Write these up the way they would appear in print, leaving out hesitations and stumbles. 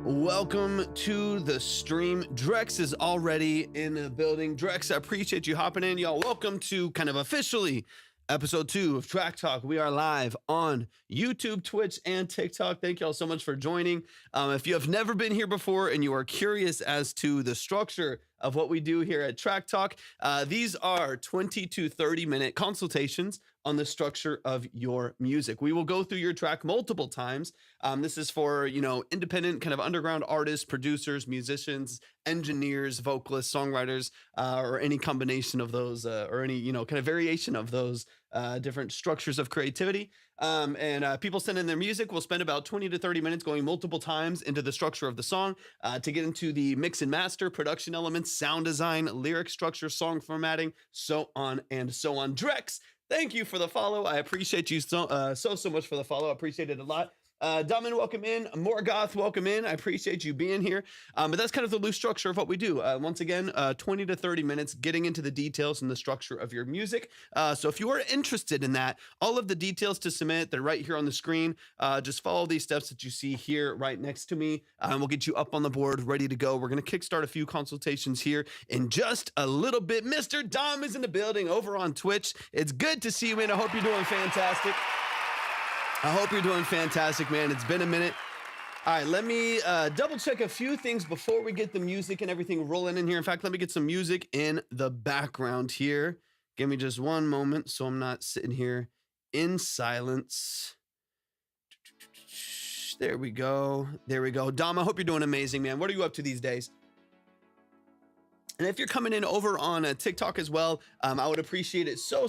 Welcome to the stream. Drex is already in the building. Drex, I appreciate you hopping in, y'all. Welcome to kind of officially episode 2 of Track Talk. We are live on YouTube, Twitch, and TikTok. Thank y'all so much for joining. If you have never been here before and you are curious as to the structure of what we do here at Track Talk, these are 20 to 30 minute consultations on the structure of your music. We will go through your track multiple times. This is for, independent kind of underground artists, producers, musicians, engineers, vocalists, songwriters, or any combination of those, or any, kind of variation of those different structures of creativity. And people send in their music. We'll spend about 20 to 30 minutes going multiple times into the structure of the song to get into the mix and master, production elements, sound design, lyric structure, song formatting, so on and so on. Drex, thank you for the follow. I appreciate you so much for the follow. I appreciate it a lot. Daman, welcome in. Morgoth, welcome in. I appreciate you being here. But that's kind of the loose structure of what we do. Once again, 20 to 30 minutes getting into the details and the structure of your music. So if you are interested in that, all of the details to submit, they're right here on the screen. Just follow these steps that you see here right next to me. We'll get you up on the board, ready to go. We're going to kickstart a few consultations here in just a little bit. Mr. Dom is in the building over on Twitch. It's good to see you, man. I hope you're doing fantastic. I hope you're doing fantastic, man. It's been a minute. All right, let me double check a few things before we get the music and everything rolling in here. In fact, let me get some music in the background here. Give me just one moment so I'm not sitting here in silence. There we go. There we go. Dom, I hope you're doing amazing, man. What are you up to these days? And if you're coming in over on TikTok as well, I would appreciate it so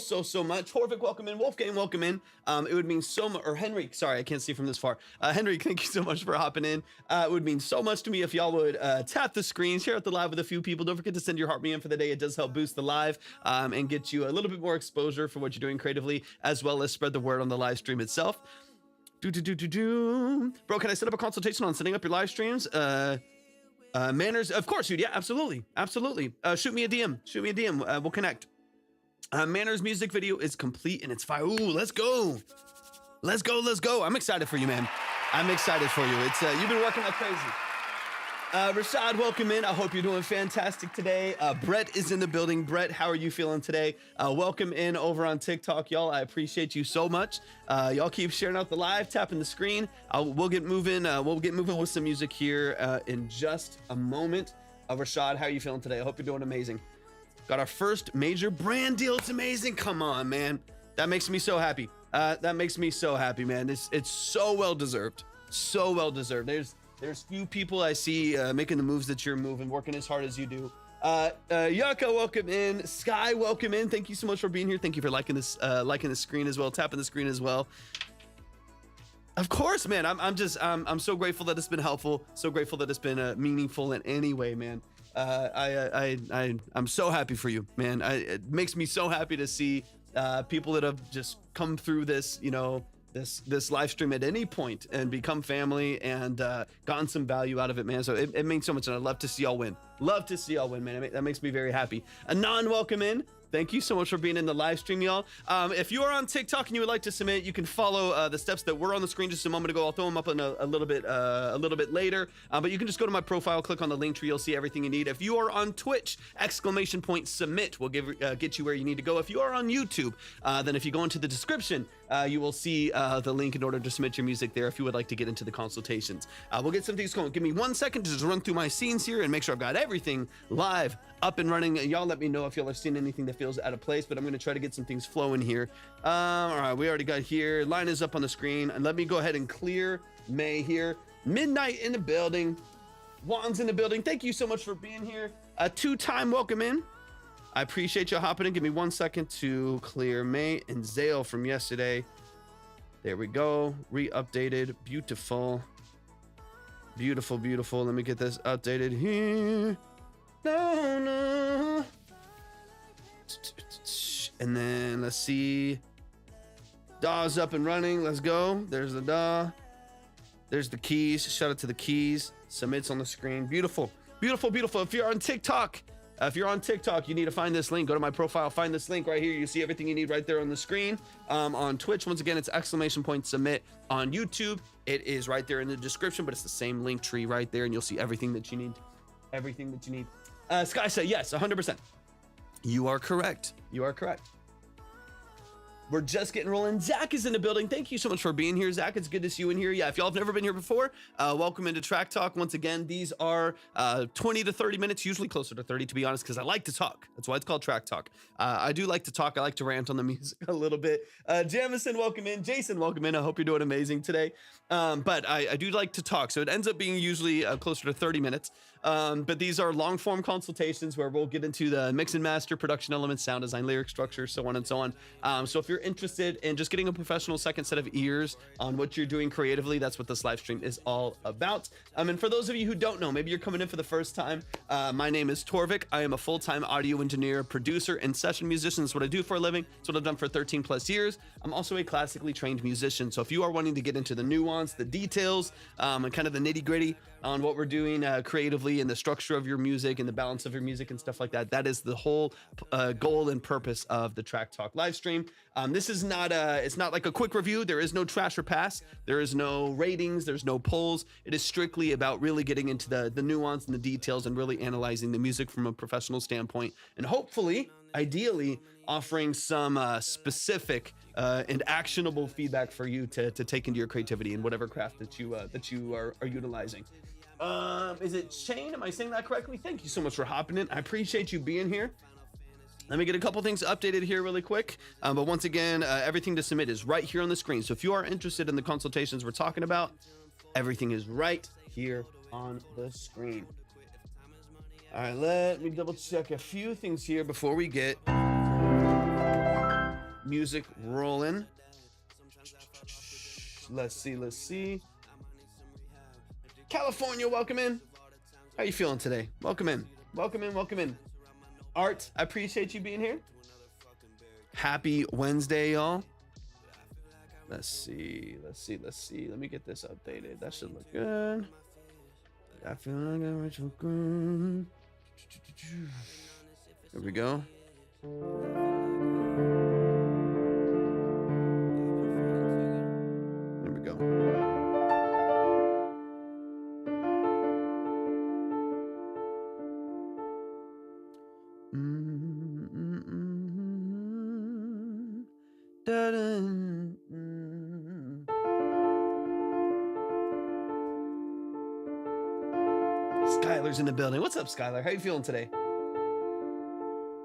much. Torvik, welcome in. Wolfgang, welcome in. It would mean so much, or Henry, sorry, I can't see from this far. Henry, thank you so much for hopping in. It would mean so much to me if y'all would tap the screen, share out the live with a few people. Don't forget to send your heart me in for the day. It does help boost the live and get you a little bit more exposure for what you're doing creatively, as well as spread the word on the live stream itself. Bro, can I set up a consultation on setting up your live streams? Manners, of course, dude. Yeah, absolutely. Shoot me a DM. We'll connect. Manners music video is complete and it's fire. Ooh, let's go. I'm excited for you, man. I'm excited for you. It's you've been working like crazy. Rashad, welcome in. I hope you're doing fantastic today. Brett is in the building. Brett, how are you feeling today? Welcome in over on TikTok, y'all. I appreciate you so much. Y'all keep sharing out the live, tapping the screen. We'll get moving. We'll get moving with some music here in just a moment. Rashad, how are you feeling today? I hope you're doing amazing. Got our first major brand deal. It's amazing. Come on, man. That makes me so happy. Man. It's so well deserved. So well deserved. There's few people I see making the moves that you're moving, working as hard as you do. Yaka, welcome in. Sky, welcome in. Thank you so much for being here. Thank you for liking the screen as well, tapping the screen as well. Of course, man. I'm so grateful that it's been helpful. So grateful that it's been meaningful in any way, man. I'm so happy for you, man. It makes me so happy to see people that have just come through this, this live stream at any point and become family and gotten some value out of it, man. So it means so much, and I'd love to see y'all win. Man. That makes me very happy. Anon, welcome in. Thank you so much for being in the live stream, y'all. If you are on TikTok and you would like to submit, you can follow the steps that were on the screen just a moment ago. I'll throw them up in a little bit later. But you can just go to my profile, click on the link tree. You'll see everything you need. If you are on Twitch, !submit will get you where you need to go. If you are on YouTube, then if you go into the description, you will see the link in order to submit your music there if you would like to get into the consultations. We'll get some things going. Give me 1 second to just run through my scenes here and make sure I've got everything live, up and running. Y'all let me know if y'all have seen anything that feels out of place, but I'm going to try to get some things flowing here. All right, we already got here. Line is up on the screen, and let me go ahead and clear May here. Midnight in the building. Juan's in the building. Thank you so much for being here. Two-time welcome in. I appreciate you hopping in. Give me 1 second to clear May and Zale from yesterday. There we go. Re-updated. Beautiful. Let me get this updated here. No. And then let's see. DAW's up and running. Let's go. There's the DAW. There's the keys. Shout out to the keys. Submits on the screen. Beautiful. If you're on TikTok, If you're on TikTok, you need to find this link. Go to my profile, find this link right here. You see everything you need right there on the screen. On Twitch, once again, it's !submit. On YouTube, it is right there in the description, but it's the same link tree right there, and you'll see everything that you need. Everything that you need. Sky said yes, 100%. You are correct. You are correct. We're just getting rolling. Zach is in the building. Thank you so much for being here, Zach. It's good to see you in here. Yeah, if y'all have never been here before, welcome into Track Talk. Once again, these are 20 to 30 minutes, usually closer to 30, to be honest, because I like to talk. That's why it's called Track Talk. I do like to talk. I like to rant on the music a little bit. Jamison, welcome in. Jason, welcome in. I hope you're doing amazing today. But I do like to talk, so it ends up being usually closer to 30 minutes. But these are long form consultations where we'll get into the mix and master, production elements, sound design, lyric structure, so on and so on. So if you're interested in just getting a professional second set of ears on what you're doing creatively, that's what this live stream is all about. And for those of you who don't know, maybe you're coming in for the first time, my name is Torvik. I am a full-time audio engineer, producer, and session musician. That's what I do for a living. That's what I've done for 13 plus years. I'm also a classically trained musician. So if you are wanting to get into the nuance, the details, and kind of the nitty-gritty on what we're doing creatively and the structure of your music and the balance of your music and stuff like that, that is the whole goal and purpose of the Track Talk live stream. This is not it's not like a quick review. There is no trash or pass. There is no ratings. There's no polls. It is strictly about really getting into the nuance and the details and really analyzing the music from a professional standpoint, and hopefully, ideally, offering some specific and actionable feedback for you to take into your creativity and whatever craft that you are utilizing. Is it Shane? Am I saying that correctly? Thank you so much for hopping in. I appreciate you being here. Let me get a couple things updated here really quick. But once again, everything to submit is right here on the screen. So if you are interested in the consultations we're talking about, everything is right here on the screen. All right, let me double check a few things here before we get music rolling. Let's see. California, welcome in. How you feeling today? Welcome in. Art, I appreciate you being here. Happy Wednesday, y'all. Let's see. Let me get this updated. That should look good. I feel like I'm rich and good. Here we go. Here we go. Skylar's in the building. What's up, Skylar? How you feeling today?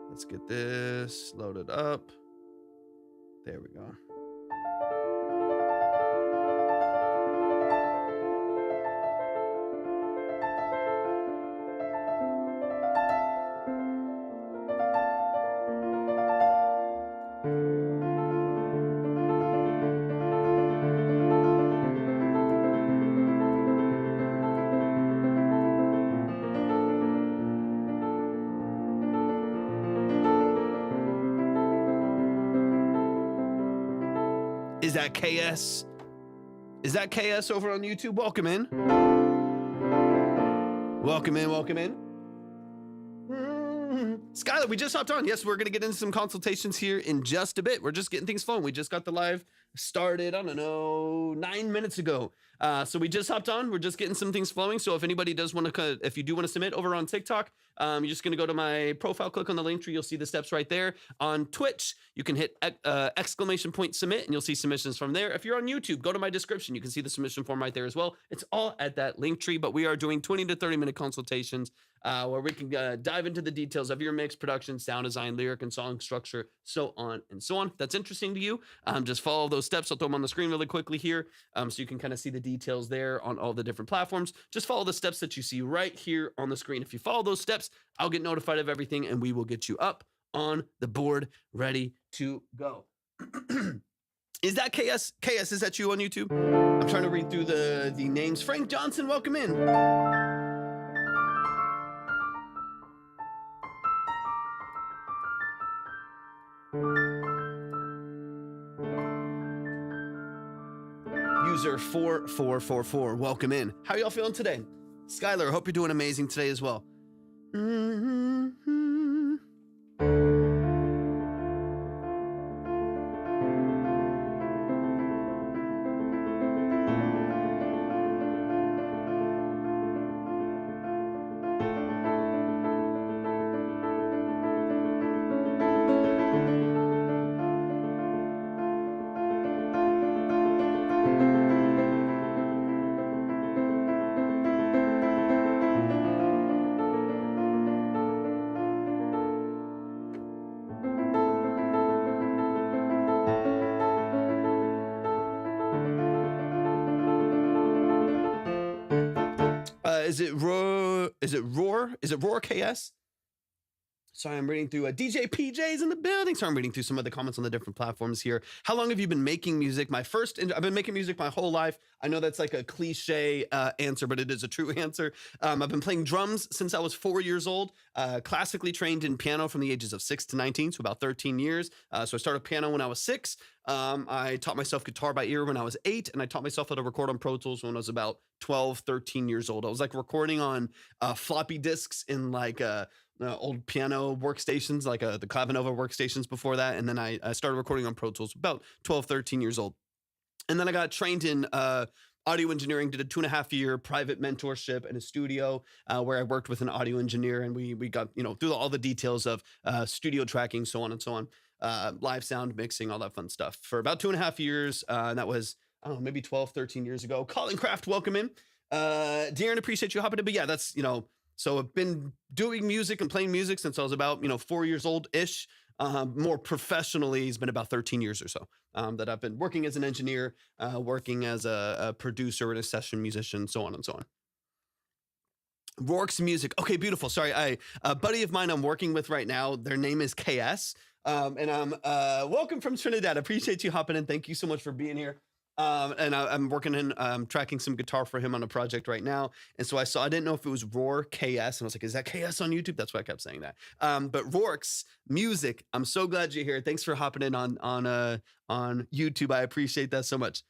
Let's get this loaded up. There we go. Is that KS? Is that KS over on YouTube? Welcome in. Welcome in. Skylar, we just hopped on. Yes, we're going to get into some consultations here in just a bit. We're just getting things flowing. We just got the live started, I don't know, 9 minutes ago. So we just hopped on. We're just getting some things flowing. So if anybody does want to, if you do want to submit over on TikTok, you're just going to go to my profile, click on the link tree. You'll see the steps right there. On Twitch, you can hit !submit and you'll see submissions from there. If you're on YouTube, go to my description. You can see the submission form right there as well. It's all at that link tree, but we are doing 20 to 30 minute consultations where we can dive into the details of your mix, production, sound design, lyric, and song structure, so on and so on. If that's interesting to you, just follow those steps. I'll throw them on the screen really quickly here so you can kind of see the details there on all the different platforms. Just follow the steps that you see right here on the screen. If you follow those steps, I'll get notified of everything and we will get you up on the board ready to go. Is that KS? KS, is that you on YouTube? I'm trying to read through the names. Frank Johnson, welcome in. User 4444, welcome in. How y'all feeling today? Skylar, hope you're doing amazing today as well. Mhm. Is it Roar? Is it Roar? Is it Roar KS? Sorry, I'm reading through DJ PJ's in the building. So I'm reading through some of the comments on the different platforms here. How long have you been making music? I've been making music my whole life. I know that's like a cliche answer, but it is a true answer. I've been playing drums since I was 4 years old, classically trained in piano from the ages of 6 to 19, so about 13 years. So I started piano when I was 6. I taught myself guitar by ear when I was 8, and I taught myself how to record on Pro Tools when I was about 12, 13 years old. I was like recording on floppy disks in like old piano workstations, like the Clavinova workstations before that. And then I started recording on Pro Tools about 12, 13 years old. And then I got trained in audio engineering, did a 2.5-year private mentorship in a studio where I worked with an audio engineer, and we got, through all the details of studio tracking, so on and so on, live sound mixing, all that fun stuff for about 2.5 years. And that was, I don't know, maybe 12, 13 years ago. Colin Craft, welcome in. Darren, appreciate you hopping in. But yeah, that's, so I've been doing music and playing music since I was about, 4 years old-ish. More professionally, it's been about 13 years or so that I've been working as an engineer, working as a producer and a session musician, so on and so on. Rourke's music. Okay, beautiful. Sorry, a buddy of mine I'm working with right now, their name is KS. And I'm welcome from Trinidad. Appreciate you hopping in. Thank you so much for being here. And I'm working in tracking some guitar for him on a project right now. And so I didn't know if it was Roar KS, and I was like, is that KS on YouTube? That's why I kept saying that. But Rourke's music, I'm so glad you're here. Thanks for hopping in on YouTube. I appreciate that so much.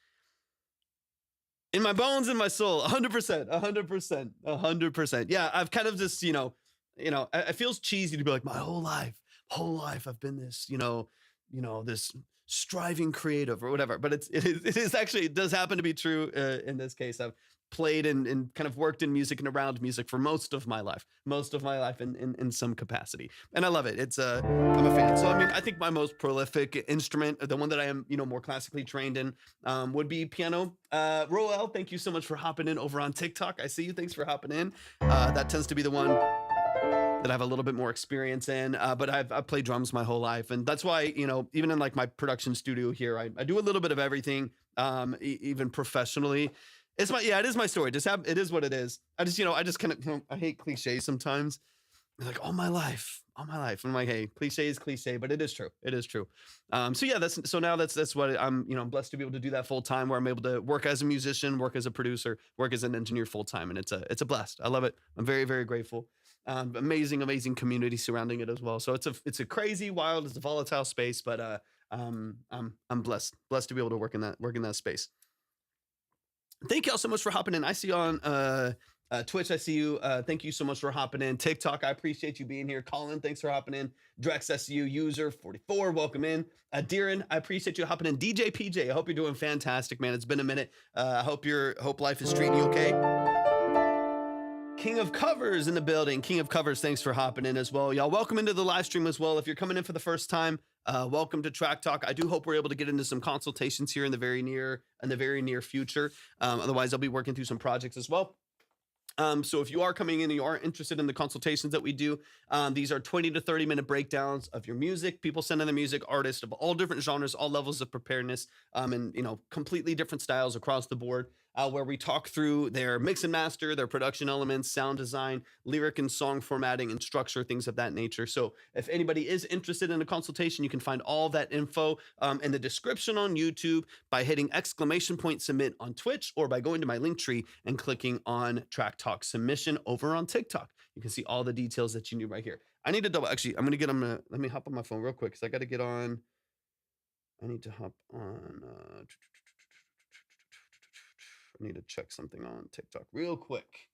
In my bones, in my soul, 100%, 100%, 100%. Yeah, I've kind of just, it feels cheesy to be like, my whole life, I've been this, this striving creative or whatever. But it is actually, it does happen to be true in this case. I've played and kind of worked in music and around music for most of my life in some capacity. And I love it. I'm a fan. So, I mean, I think my most prolific instrument, the one that I am, more classically trained in, would be piano. Roel, thank you so much for hopping in over on TikTok. I see you. Thanks for hopping in. That tends to be the one that I have a little bit more experience in, but I've played drums my whole life. And that's why, even in like my production studio here, I do a little bit of everything, even professionally. It is my story. It is what it is. I just kind of, I hate cliches sometimes. It's like all my life. I'm like, hey, cliche is cliche, but it is true. It is true. So yeah, that's what I'm, I'm blessed to be able to do that full time, where I'm able to work as a musician, work as a producer, work as an engineer full time. And it's a blast. I love it. I'm very, very grateful. Amazing community surrounding it as well. So it's a crazy, wild, it's a volatile space, but I'm blessed to be able to work in that space. Thank y'all so much for hopping in. I see you on Twitch. I see you. Thank you so much for hopping in. TikTok, I appreciate you being here. Colin, thanks for hopping in. Drex SU user 44, welcome in. Darren, I appreciate you hopping in. DJ PJ, I hope you're doing fantastic, man. It's been a minute. I hope life is treating you okay. King of Covers in the building. King of Covers, thanks for hopping in as well. Y'all, welcome into the live stream as well. If you're coming in for the first time, welcome to Track Talk. I do hope we're able to get into some consultations here in the very near future. Otherwise, I'll be working through some projects as well. So if you are coming in and you are interested in the consultations that we do, these are 20 to 30 minute breakdowns of your music. People send in their music, artists of all different genres, all levels of preparedness, and completely different styles across the board. Where we talk through their mix and master, their production elements, sound design, lyric and song formatting, and structure, things of that nature. So if anybody is interested in a consultation, you can find all that info in the description on YouTube by hitting !submit on Twitch, or by going to my link tree and clicking on Track Talk submission over on TikTok. You can see all the details that you need right here. I need to actually, let me hop on my phone real quick, because I got to get on. I need to hop on. I need to check something on TikTok real quick.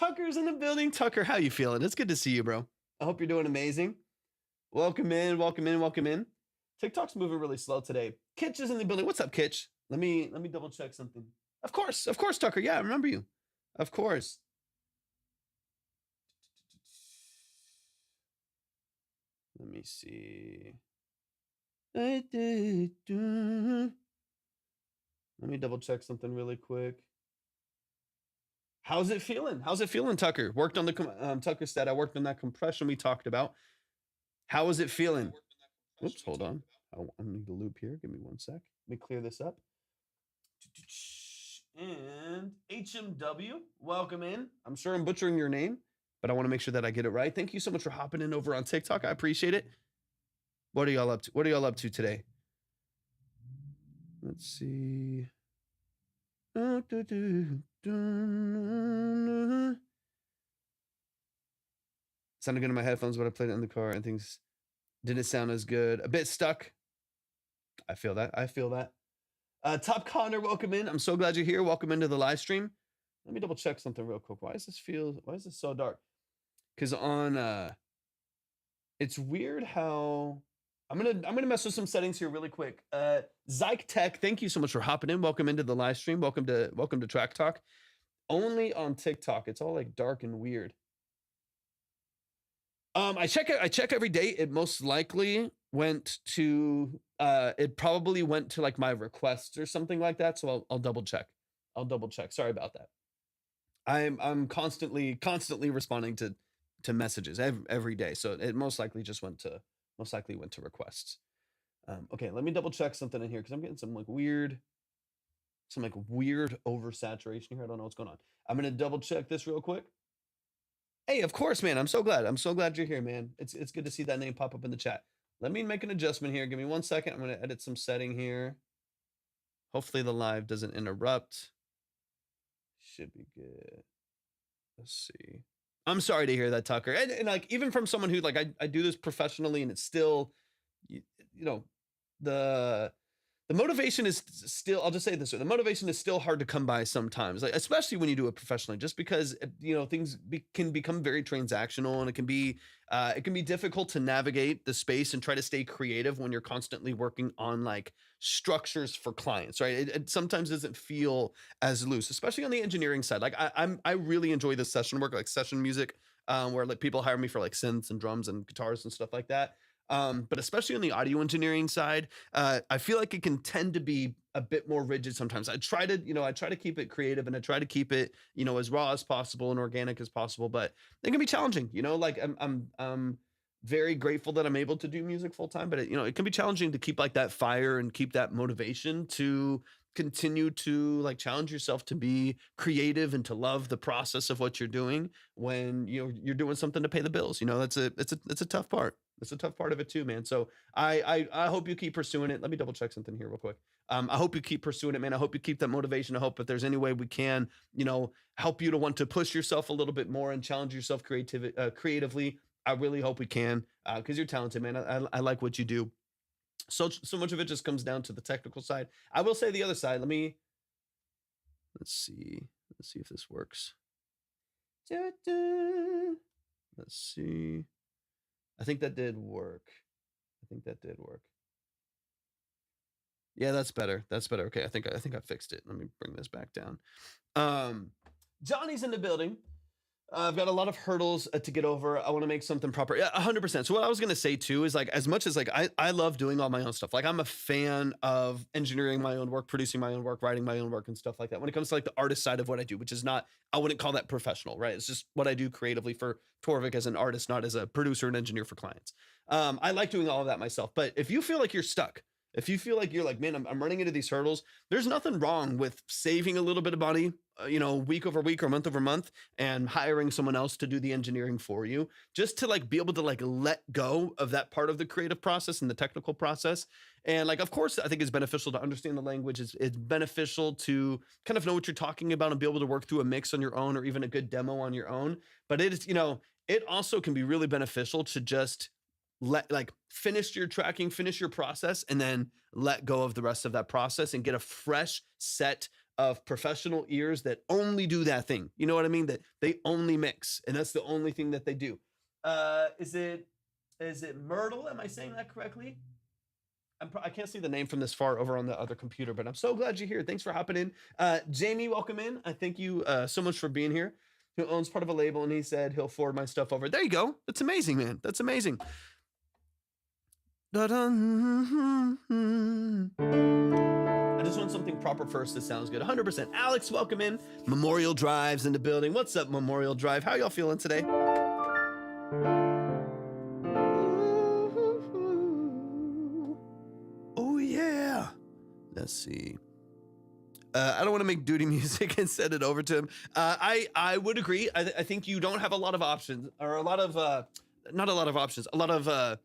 Tucker's in the building. Tucker, how you feeling? It's good to see you, bro. I hope you're doing amazing. Welcome in, welcome in, welcome in. TikTok's moving really slow today. Kitch is in the building. What's up, Kitch? Let me double check something. Of course, Tucker. Yeah, I remember you. Of course. Let me see. Let me double check something really quick. How's it feeling? How's it feeling, Tucker? Worked on the Tucker said I worked on that compression we talked about. How is it feeling? Oops, hold on. I need a loop here. Give me one sec. Let me clear this up. And HMW, welcome in. I'm sure I'm butchering your name, but I want to make sure that I get it right. Thank you so much for hopping in over on TikTok. I appreciate it. What are y'all up to? What are y'all up to today? Let's see. Sounded good in my headphones, but I played it in the car and things didn't sound as good. A bit stuck. I feel that. I feel that. Top Connor, welcome in. I'm so glad you're here. Welcome into the live stream. Let me double check something real quick. Why is this so dark? Because on it's weird how I'm gonna mess with some settings here really quick. Zyke Tech, thank you so much for hopping in. Welcome into the live stream. Welcome to Track Talk. Only on TikTok, it's all like dark and weird. I check every day. It most likely went to it probably went to like my requests or something like that. So I'll double check. Sorry about that. I'm constantly responding to messages every day. So it most likely went to requests. Okay, let me double check something in here because I'm getting some weird oversaturation here. I don't know what's going on. I'm gonna double check this real quick. Hey, of course, man. I'm so glad you're here, man. It's good to see that name pop up in the chat. Let me make an adjustment here. Give me 1 second. I'm going to edit some setting here. Hopefully the live doesn't interrupt. Should be good. Let's see. I'm sorry to hear that, Tucker. And like, even from someone who I do this professionally and it's still, you know, the motivation is still, I'll just say this way, the motivation is still hard to come by sometimes, like, especially when you do it professionally, just because, things can become very transactional and it can be difficult to navigate the space and try to stay creative when you're constantly working on like structures for clients, right? It sometimes doesn't feel as loose, especially on the engineering side. Like I really enjoy this session work, like session music, where like people hire me for like synths and drums and guitars and stuff like that. But especially on the audio engineering side, I feel like it can tend to be a bit more rigid sometimes. I try to keep it creative and I try to keep it, as raw as possible and organic as possible, but it can be challenging, like I'm very grateful that I'm able to do music full time, but it can be challenging to keep like that fire and keep that motivation to continue to like challenge yourself to be creative and to love the process of what you're doing when you're doing something to pay the bills. It's a tough part. It's a tough part of it too, man. So I hope you keep pursuing it. Let me double check something here real quick. I hope you keep pursuing it, man. I hope you keep that motivation. I hope if there's any way we can, help you to want to push yourself a little bit more and challenge yourself creatively. I really hope we can, because you're talented, man. I like what you do. So much of it just comes down to the technical side. I will say the other side. Let's see if this works. Let's see. I think that did work. Yeah, that's better. Okay, I think I fixed it. Let me bring this back down. Johnny's in the building. I've got a lot of hurdles to get over. I want to make something proper. Yeah, 100%. So what I was going to say too is like, as much as like, I love doing all my own stuff. Like I'm a fan of engineering my own work, producing my own work, writing my own work and stuff like that. When it comes to like the artist side of what I do, which is not, I wouldn't call that professional, right? It's just what I do creatively for Torvik as an artist, not as a producer and engineer for clients. I like doing all of that myself, but if you feel like you're stuck, if you feel like you're like, man, I'm running into these hurdles, there's nothing wrong with saving a little bit of money, week over week or month over month and hiring someone else to do the engineering for you, just to like be able to like let go of that part of the creative process and the technical process. And like, of course, I think it's beneficial to understand the language. It's beneficial to kind of know what you're talking about and be able to work through a mix on your own or even a good demo on your own. But it is, it also can be really beneficial to just finish your tracking, finish your process, and then let go of the rest of that process and get a fresh set of professional ears that only do that thing. You know what I mean? That they only mix, and that's the only thing that they do. Is it Myrtle? Am I saying that correctly? I can't see the name from this far over on the other computer, but I'm so glad you're here. Thanks for hopping in. Jamie, welcome in. I thank you so much for being here. Who owns part of a label, and he said he'll forward my stuff over. There you go. That's amazing, man. That's amazing. I just want something proper first that sounds good. 100%. Alex, welcome in. Memorial Drive's in the building. What's up, Memorial Drive? How y'all feeling today? Oh, yeah. Let's see. I don't want to make duty music and send it over to him. I would agree. I think you don't have a lot of options, or a lot of, not a lot of options, a lot of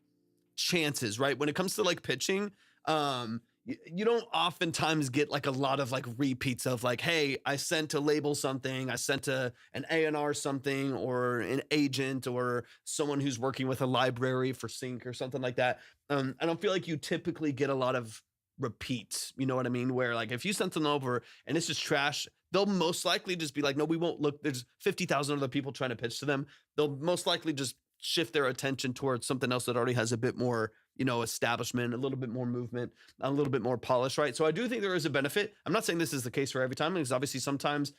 chances, right? When it comes to like pitching, you don't oftentimes get like a lot of like repeats of like, hey, I sent a label something, I sent an A&R something, or an agent, or someone who's working with a library for sync or something like that. I don't feel like you typically get a lot of repeats, you know what I mean? Where like if you sent them over and it's just trash, they'll most likely just be like, no, we won't look. There's 50,000 other people trying to pitch to them. They'll most likely just shift their attention towards something else that already has a bit more, you know, establishment, a little bit more movement, a little bit more polish, right? So I do think there is a benefit. I'm not saying this is the case for every time, because obviously sometimes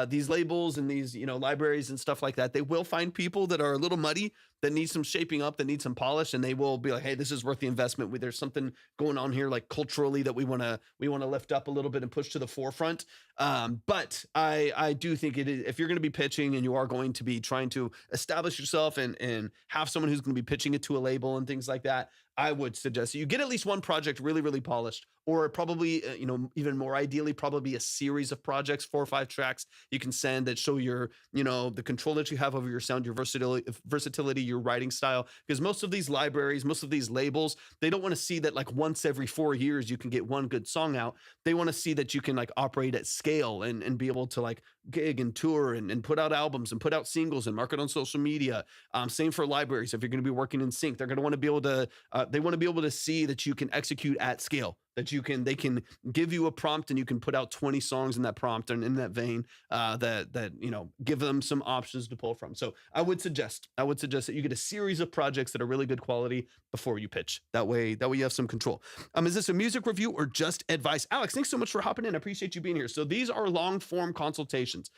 these labels and these, you know, libraries and stuff like that, they will find people that are a little muddy, that need some shaping up, that need some polish, and they will be like, hey, this is worth the investment. There's something going on here, like culturally, that we want to lift up a little bit and push to the forefront. But I do think it is, if you're going to be pitching and you are going to be trying to establish yourself and have someone who's going to be pitching it to a label and things like that, I would suggest you get at least one project really, really polished, or probably, you know, even more ideally, probably a series of projects, 4 or 5 tracks you can send that show your, you know, the control that you have over your sound, your versatility, your writing style. Because most of these libraries, most of these labels, they don't want to see that like once every 4 years you can get one good song out. They want to see that you can like operate at scale and be able to like gig and tour and put out albums and put out singles and market on social media. Same for libraries. If you're going to be working in sync, they're going to want to be able to, they want to be able to see that you can execute at scale, that they can give you a prompt and you can put out 20 songs in that prompt and in that vein, that, you know, give them some options to pull from. So I would suggest that you get a series of projects that are really good quality before you pitch. That way you have some control. Is this a music review or just advice? Alex, thanks so much for hopping in. I appreciate you being here. So these are long form consultations.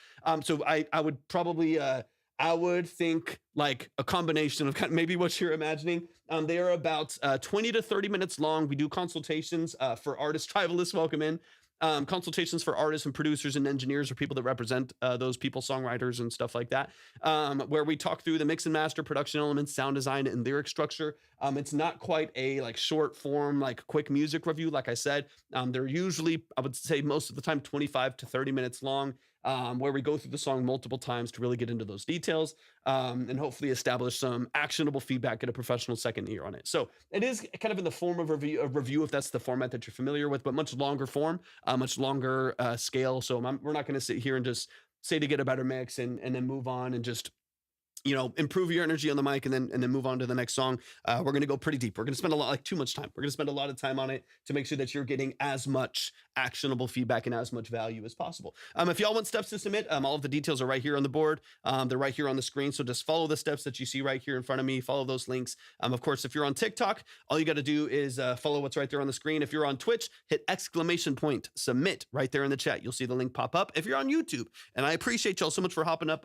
So I would probably, I would think like a combination of kind of maybe what you're imagining. They are about 20 to 30 minutes long. We do consultations for artists. Tribalists, welcome in. Consultations for artists and producers and engineers, or people that represent those people, songwriters and stuff like that, where we talk through the mix and master, production elements, sound design, and lyric structure. It's not quite a like short form, like quick music review. Like I said, they're usually, I would say most of the time, 25 to 30 minutes long, where we go through the song multiple times to really get into those details, and hopefully establish some actionable feedback, get a professional second ear on it. So it is kind of in the form of review if that's the format that you're familiar with, but much longer form, much longer scale. So we're not going to sit here and just say to get a better mix and then move on and just, you know, improve your energy on the mic and then move on to the next song. We're going to go pretty deep. We're going to spend too much time. We're going to spend a lot of time on it to make sure that you're getting as much actionable feedback and as much value as possible. If y'all want steps to submit, all of the details are right here on the board. They're right here on the screen. So just follow the steps that you see right here in front of me. Follow those links. Of course, if you're on TikTok, all you got to do is follow what's right there on the screen. If you're on Twitch, hit ! submit right there in the chat. You'll see the link pop up. If you're on YouTube, and I appreciate y'all so much for hopping on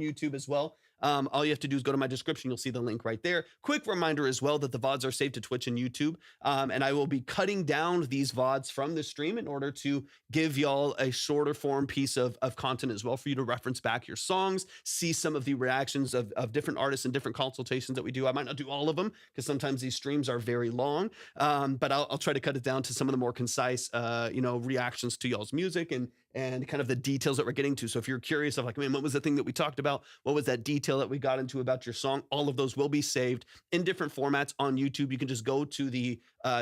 YouTube as well. All you have to do is go to my description. You'll see the link right there. Quick reminder as well that the VODs are saved to Twitch and YouTube. And I will be cutting down these VODs from the stream in order to give y'all a shorter form piece of content as well for you to reference back your songs, see some of the reactions of different artists and different consultations that we do. I might not do all of them because sometimes these streams are very long, but I'll try to cut it down to some of the more concise, reactions to y'all's music and kind of the details that we're getting to. So if you're curious of like, man, what was the thing that we talked about? What was that detail that we got into about your song? All of those will be saved in different formats on YouTube. You can just go to the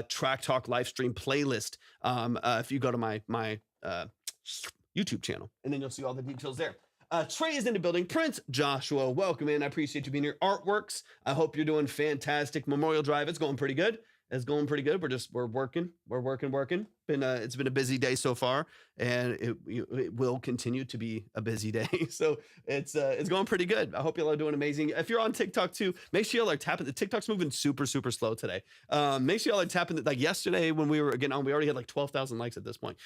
Track Talk live stream playlist if you go to my YouTube channel, and then you'll see all the details there. Trey is in the building. Prince Joshua, welcome in. I appreciate you being here. Artworks, I hope you're doing fantastic. Memorial Drive, it's going pretty good. We're working. It's been a busy day so far, and it will continue to be a busy day. So it's going pretty good. I hope y'all are doing amazing. If you're on TikTok too, make sure y'all are tapping. The TikTok's moving super slow today. Make sure y'all are tapping. Like yesterday when we were getting on, we already had like 12,000 likes at this point.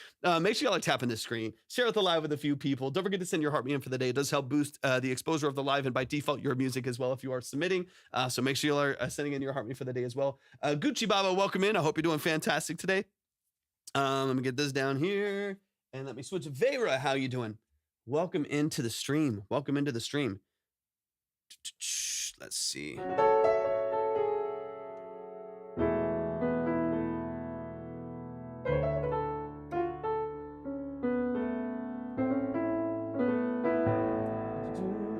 Make sure y'all are tapping the screen. Share the live with a few people. Don't forget to send your heart me in for the day. It does help boost the exposure of the live, and by default your music as well if you are submitting. So make sure y'all are sending in your heart me for the day as well. Gucci Baba, welcome in. I hope you're doing fantastic today. Let me get this down here and let me switch. Vera, how you doing? Welcome into the stream. Welcome into the stream. Let's see.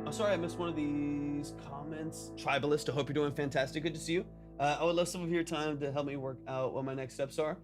Oh, sorry, I missed one of these comments. Tribalist, I hope you're doing fantastic. Good to see you. I would love some of your time to help me work out what my next steps are.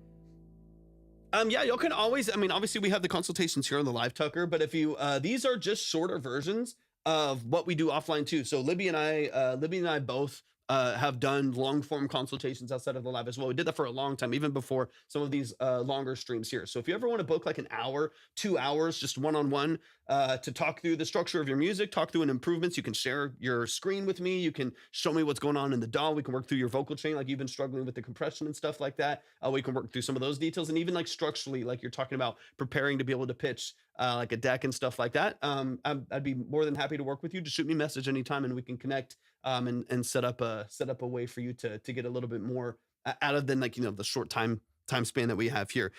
Yeah, y'all can always, I mean, obviously we have the consultations here on the live, Tucker, but if you, these are just shorter versions of what we do offline too. So Libby and I both have done long form consultations outside of the live as well. We did that for a long time, even before some of these longer streams here. So if you ever want to book like an hour, 2 hours, just one-on-one to talk through the structure of your music, talk through an improvements, you can share your screen with me. You can show me what's going on in the DAW. We can work through your vocal chain, like you've been struggling with the compression and stuff like that. We can work through some of those details, and even like structurally, like you're talking about preparing to be able to pitch like a deck and stuff like that. I'd be more than happy to work with you. Just shoot me a message anytime and we can connect and set up a way for you to get a little bit more out of than like, you know, the short time span that we have here.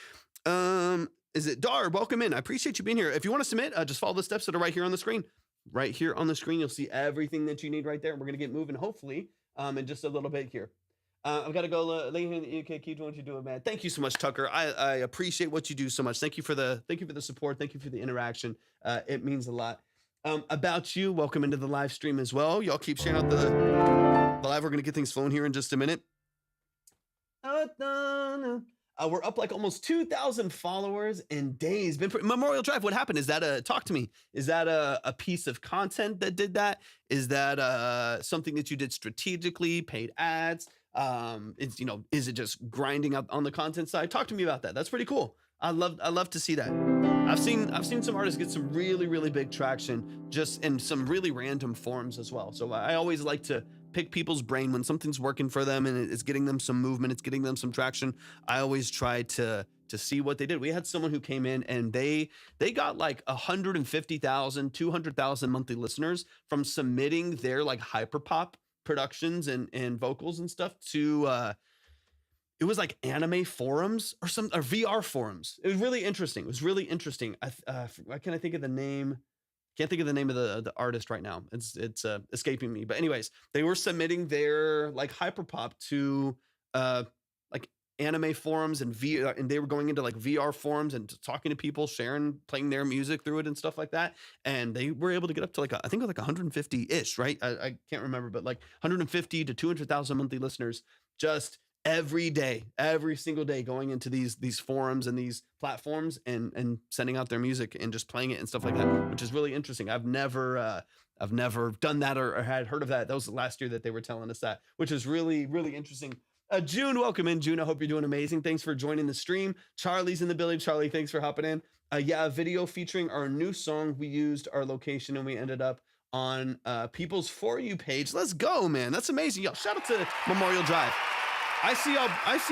Is it Dar? Welcome in. I appreciate you being here. If you want to submit, just follow the steps that are right here on the screen. Right here on the screen, you'll see everything that you need right there. We're going to get moving, hopefully, in just a little bit here. I've got to go lay here in the UK. Keep doing what you do, man. Thank you so much, Tucker. I appreciate what you do so much. Thank you for the support. Thank you for the interaction. It means a lot. About you, welcome into the live stream as well. Y'all keep sharing out the live. We're going to get things flowing here in just a minute. We're up like almost 2,000 followers in days. Memorial Drive, what happened? Is that talk to me. Is that a piece of content that did that? Is that something that you did strategically, paid ads? It's, you know, is it just grinding up on the content side? Talk to me about that. That's pretty cool. I love to see that. I've seen some artists get some really big traction just in some really random forms as well. So I always like to pick people's brain when something's working for them and it's getting them some movement, it's getting them some traction. I always try to see what they did. We had someone who came in and they got like 150,000, 200,000 monthly listeners from submitting their like hyperpop productions and vocals and stuff to it was like anime forums or VR forums. It was really interesting. Why can't I think of the name? Can't think of the name of the artist right now. It's escaping me. But anyways, they were submitting their like hyperpop to like anime forums and VR, and they were going into like VR forums and talking to people, sharing, playing their music through it and stuff like that. And they were able to get up to like I think it was like 150-ish, right? I can't remember, but like 150 to 200,000 monthly listeners just every day, every single day, going into these forums and these platforms and sending out their music and just playing it and stuff like that, which is really interesting. I've never done that or had heard of that. That was last year that they were telling us that, which is really interesting. June, welcome in. June, I hope you're doing amazing. Thanks for joining the stream. Charlie's in the building. Charlie, thanks for hopping in. Yeah, a video featuring our new song. We used our location and we ended up on people's For You page. Let's go, man. That's amazing. Yo, shout out to Memorial Drive. I see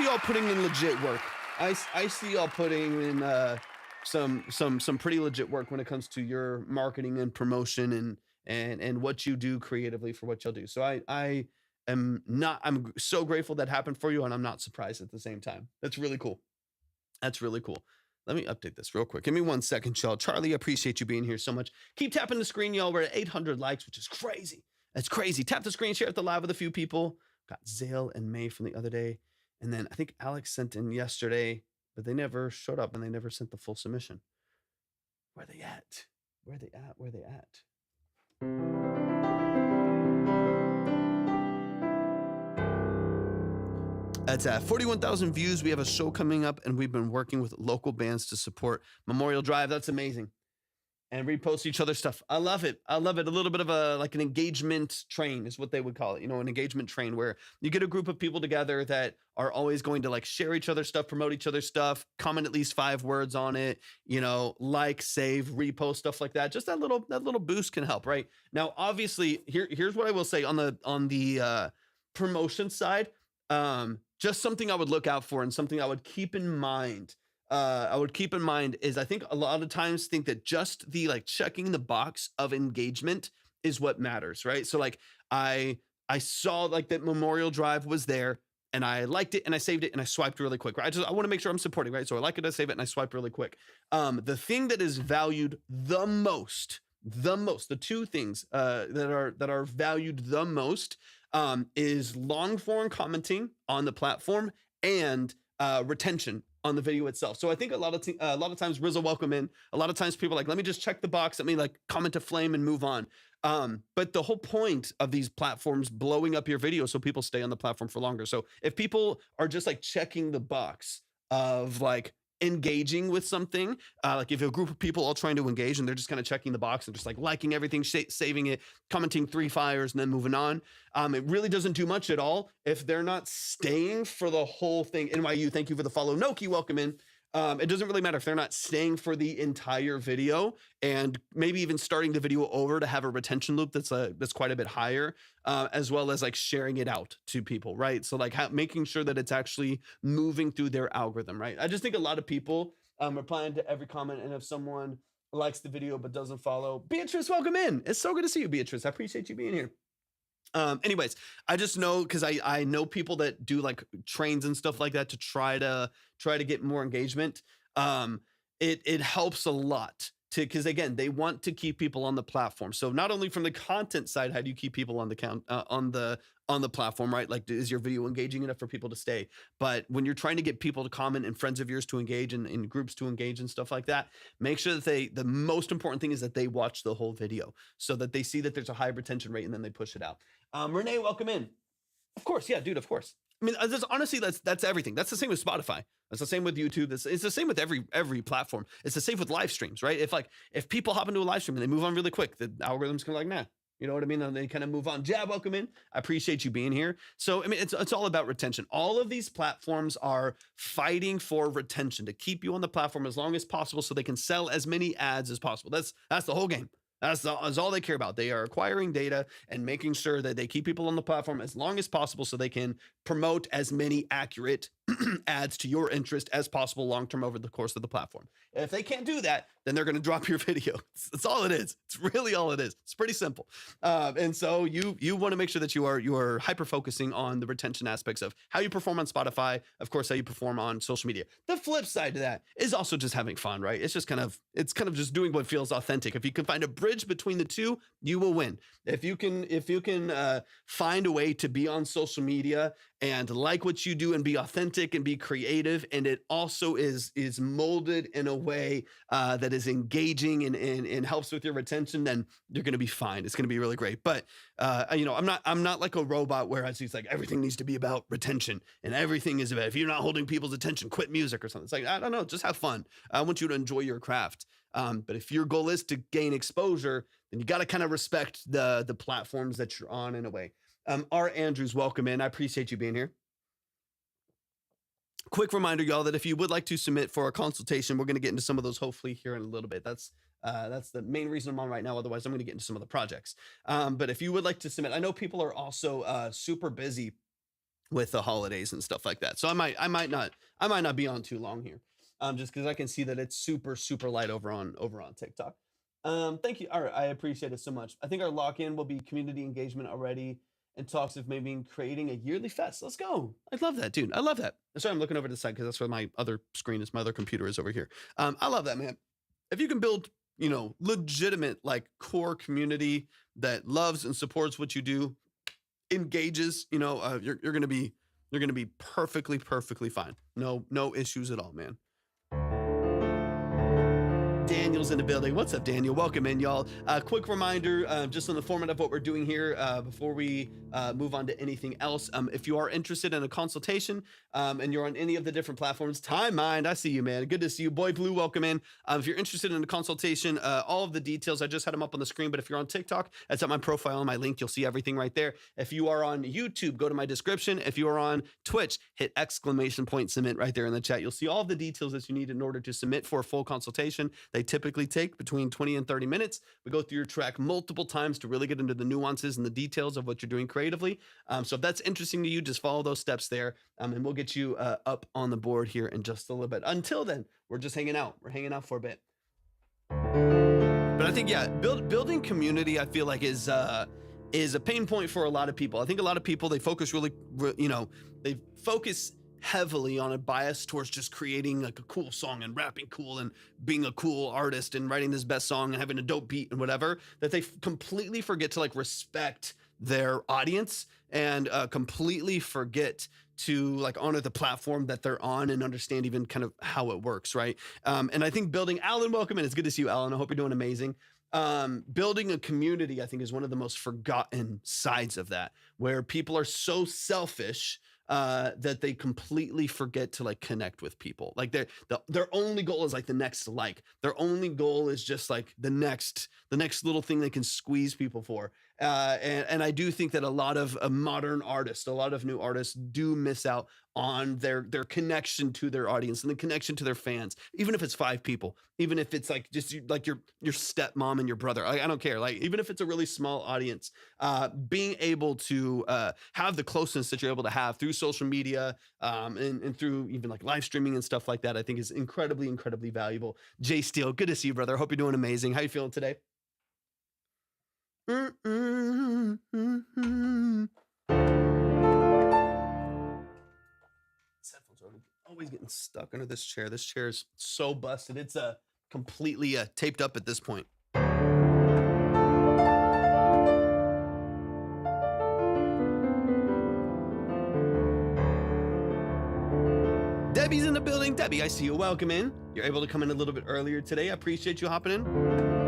y'all putting in legit work. I see y'all putting in some pretty legit work when it comes to your marketing and promotion and what you do creatively for what y'all do. So I'm so grateful that happened for you, and I'm not surprised at the same time. That's really cool. That's really cool. Let me update this real quick. Give me 1 second, y'all. Charlie, I appreciate you being here so much. Keep tapping the screen, y'all. We're at 800 likes, which is crazy. That's crazy. Tap the screen, share it the live with a few people. Got Zale and May from the other day. And then I think Alex sent in yesterday, but they never showed up and they never sent the full submission. Where they at? Where they at? Where they at? That's at 41,000 views. We have a show coming up and we've been working with local bands to support Memorial Drive. That's amazing. and repost each other's stuff. I love it. I love it. A little bit of a like an engagement train is what they would call it. An engagement train where you get a group of people together that are always going to like share each other's stuff, promote each other's stuff, comment at least 5 words on it, like, save, repost, stuff like that. Just that little boost can help, right? Now, obviously, here's what I will say on the promotion side. Just something I would look out for and something I would keep in mind. Is I think a lot of times think that just the like checking the box of engagement is what matters, right? So like I saw like that Memorial Drive was there and I liked it and I saved it and I swiped really quick, right? I want to make sure I'm supporting, right? So I like it, I save it, and I swipe really quick. The thing that is valued the most, the two things that are valued the most is long form commenting on the platform and retention on the video itself. So I think a lot of times, Rizzo, welcome in. A lot of times people are like, let me just check the box. Let me like comment to flame and move on. But the whole point of these platforms blowing up your video so people stay on the platform for longer. So if people are just like checking the box of like engaging with something, like if a group of people all trying to engage and they're just kind of checking the box and just like liking everything, saving it, commenting 3 fires and then moving on, it really doesn't do much at all if they're not staying for the whole thing. NYU, thank you for the follow. Noki, welcome in. It doesn't really matter if they're not staying for the entire video and maybe even starting the video over to have a retention loop that's quite a bit higher, as well as like sharing it out to people, right? So like making sure that it's actually moving through their algorithm, right? I just think a lot of people replying to every comment, and if someone likes the video but doesn't follow, Beatrice, welcome in. It's so good to see you, Beatrice. I appreciate you being here. Anyways, I just know because I know people that do like trains and stuff like that to try to get more engagement. It helps a lot because again, they want to keep people on the platform. So not only from the content side, how do you keep people on the platform, right? Like, is your video engaging enough for people to stay? But when you're trying to get people to comment and friends of yours to engage and in groups to engage and stuff like that, make sure that the most important thing is that they watch the whole video so that they see that there's a high retention rate and then they push it out. Renee, welcome in. Of course. Yeah, dude, of course. I mean, honestly, that's everything. That's the same with Spotify. That's the same with YouTube. It's the same with every platform. It's the same with live streams, right? If people hop into a live stream and they move on really quick, the algorithm's kind of like, nah, you know what I mean? And they kind of move on. Jab, welcome in. I appreciate you being here. So, I mean, it's all about retention. All of these platforms are fighting for retention to keep you on the platform as long as possible so they can sell as many ads as possible. That's the whole game. That's all they care about. They are acquiring data and making sure that they keep people on the platform as long as possible so they can promote as many accurate ads to your interest as possible long-term over the course of the platform. If they can't do that, then they're going to drop your video. That's all it is. It's really all it is. It's pretty simple. And so you want to make sure that you are hyper-focusing on the retention aspects of how you perform on Spotify, of course, how you perform on social media. The flip side to that is also just having fun, right? It's kind of just doing what feels authentic. If you can find a bridge between the two, you will win. If you can find a way to be on social media and like what you do and be authentic and be creative, and it also is molded in a way that is engaging and helps with your retention, then you're going to be fine. It's going to be really great. But I'm not like a robot where it's like everything needs to be about retention and everything is about, if you're not holding people's attention, quit music or something. It's like, I don't know, just have fun. I want you to enjoy your craft. But if your goal is to gain exposure, then you got to kind of respect the platforms that you're on in a way. R. Andrews, welcome in. I appreciate you being here. Quick reminder, y'all, that if you would like to submit for a consultation, we're going to get into some of those hopefully here in a little bit. That's the main reason I'm on right now. Otherwise, I'm going to get into some of the projects. But if you would like to submit, I know people are also super busy with the holidays and stuff like that. So I might not be on too long here. Just because I can see that it's super, super light over on TikTok. Thank you. All right, I appreciate it so much. I think our lock-in will be community engagement already and talks of maybe creating a yearly fest. Let's go. I love that, dude. I love that. Sorry, I'm looking over to the side because that's where my other screen is. My other computer is over here. I love that, man. If you can build, legitimate like core community that loves and supports what you do, engages, you're gonna be perfectly fine. No issues at all, man. Daniel's in the building. What's up, Daniel? Welcome in, y'all. Quick reminder, just on the format of what we're doing here before we move on to anything else. If you are interested in a consultation and you're on any of the different platforms, Time Mind, I see you, man. Good to see you. Boy Blue, welcome in. If you're interested in a consultation, all of the details, I just had them up on the screen, but if you're on TikTok, that's at my profile and my link. You'll see everything right there. If you are on YouTube, go to my description. If you are on Twitch, hit !submit right there in the chat. You'll see all of the details that you need in order to submit for a full consultation. They typically take between 20 and 30 minutes. We go through your track multiple times to really get into the nuances and the details of what you're doing creatively. So if that's interesting to you, just follow those steps there, and we'll get you up on the board here in just a little bit. Until then, we're just hanging out. We're hanging out for a bit. But I think, yeah, building community, I feel like is a pain point for a lot of people. I think a lot of people, they focus they focus heavily on a bias towards just creating like a cool song and rapping cool and being a cool artist and writing this best song and having a dope beat and whatever, that they completely forget to like respect their audience and completely forget to like honor the platform that they're on and understand even kind of how it works, right? And I think building, Alan, welcome in. It's good to see you, Alan. I hope you're doing amazing. Building a community, I think, is one of the most forgotten sides of that, where people are so selfish that they completely forget to like connect with people. Like their only goal is like the next like. Their only goal is just like the next little thing they can squeeze people for. And I do think that a lot of modern artists, a lot of new artists do miss out on their connection to their audience and the connection to their fans, even if it's 5 people, even if it's like just like your stepmom and your brother. I don't care. Like, even if it's a really small audience, being able to have the closeness that you're able to have through social media and through even like live streaming and stuff like that, I think is incredibly, incredibly valuable. Jay Steele, good to see you, brother. Hope you're doing amazing. How you feeling today? These headphones are always getting stuck under this chair. This chair is so busted. It's completely taped up at this point. Debbie's in the building. Debbie, I see you. Welcome in. You're able to come in a little bit earlier today. I appreciate you hopping in.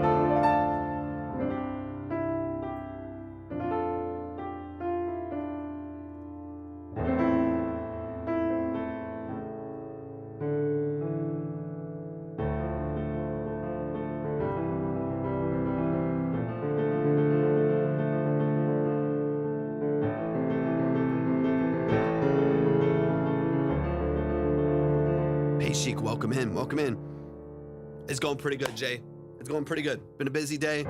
Welcome in, welcome in. It's going pretty good, Jay. It's going pretty good. Been a busy day,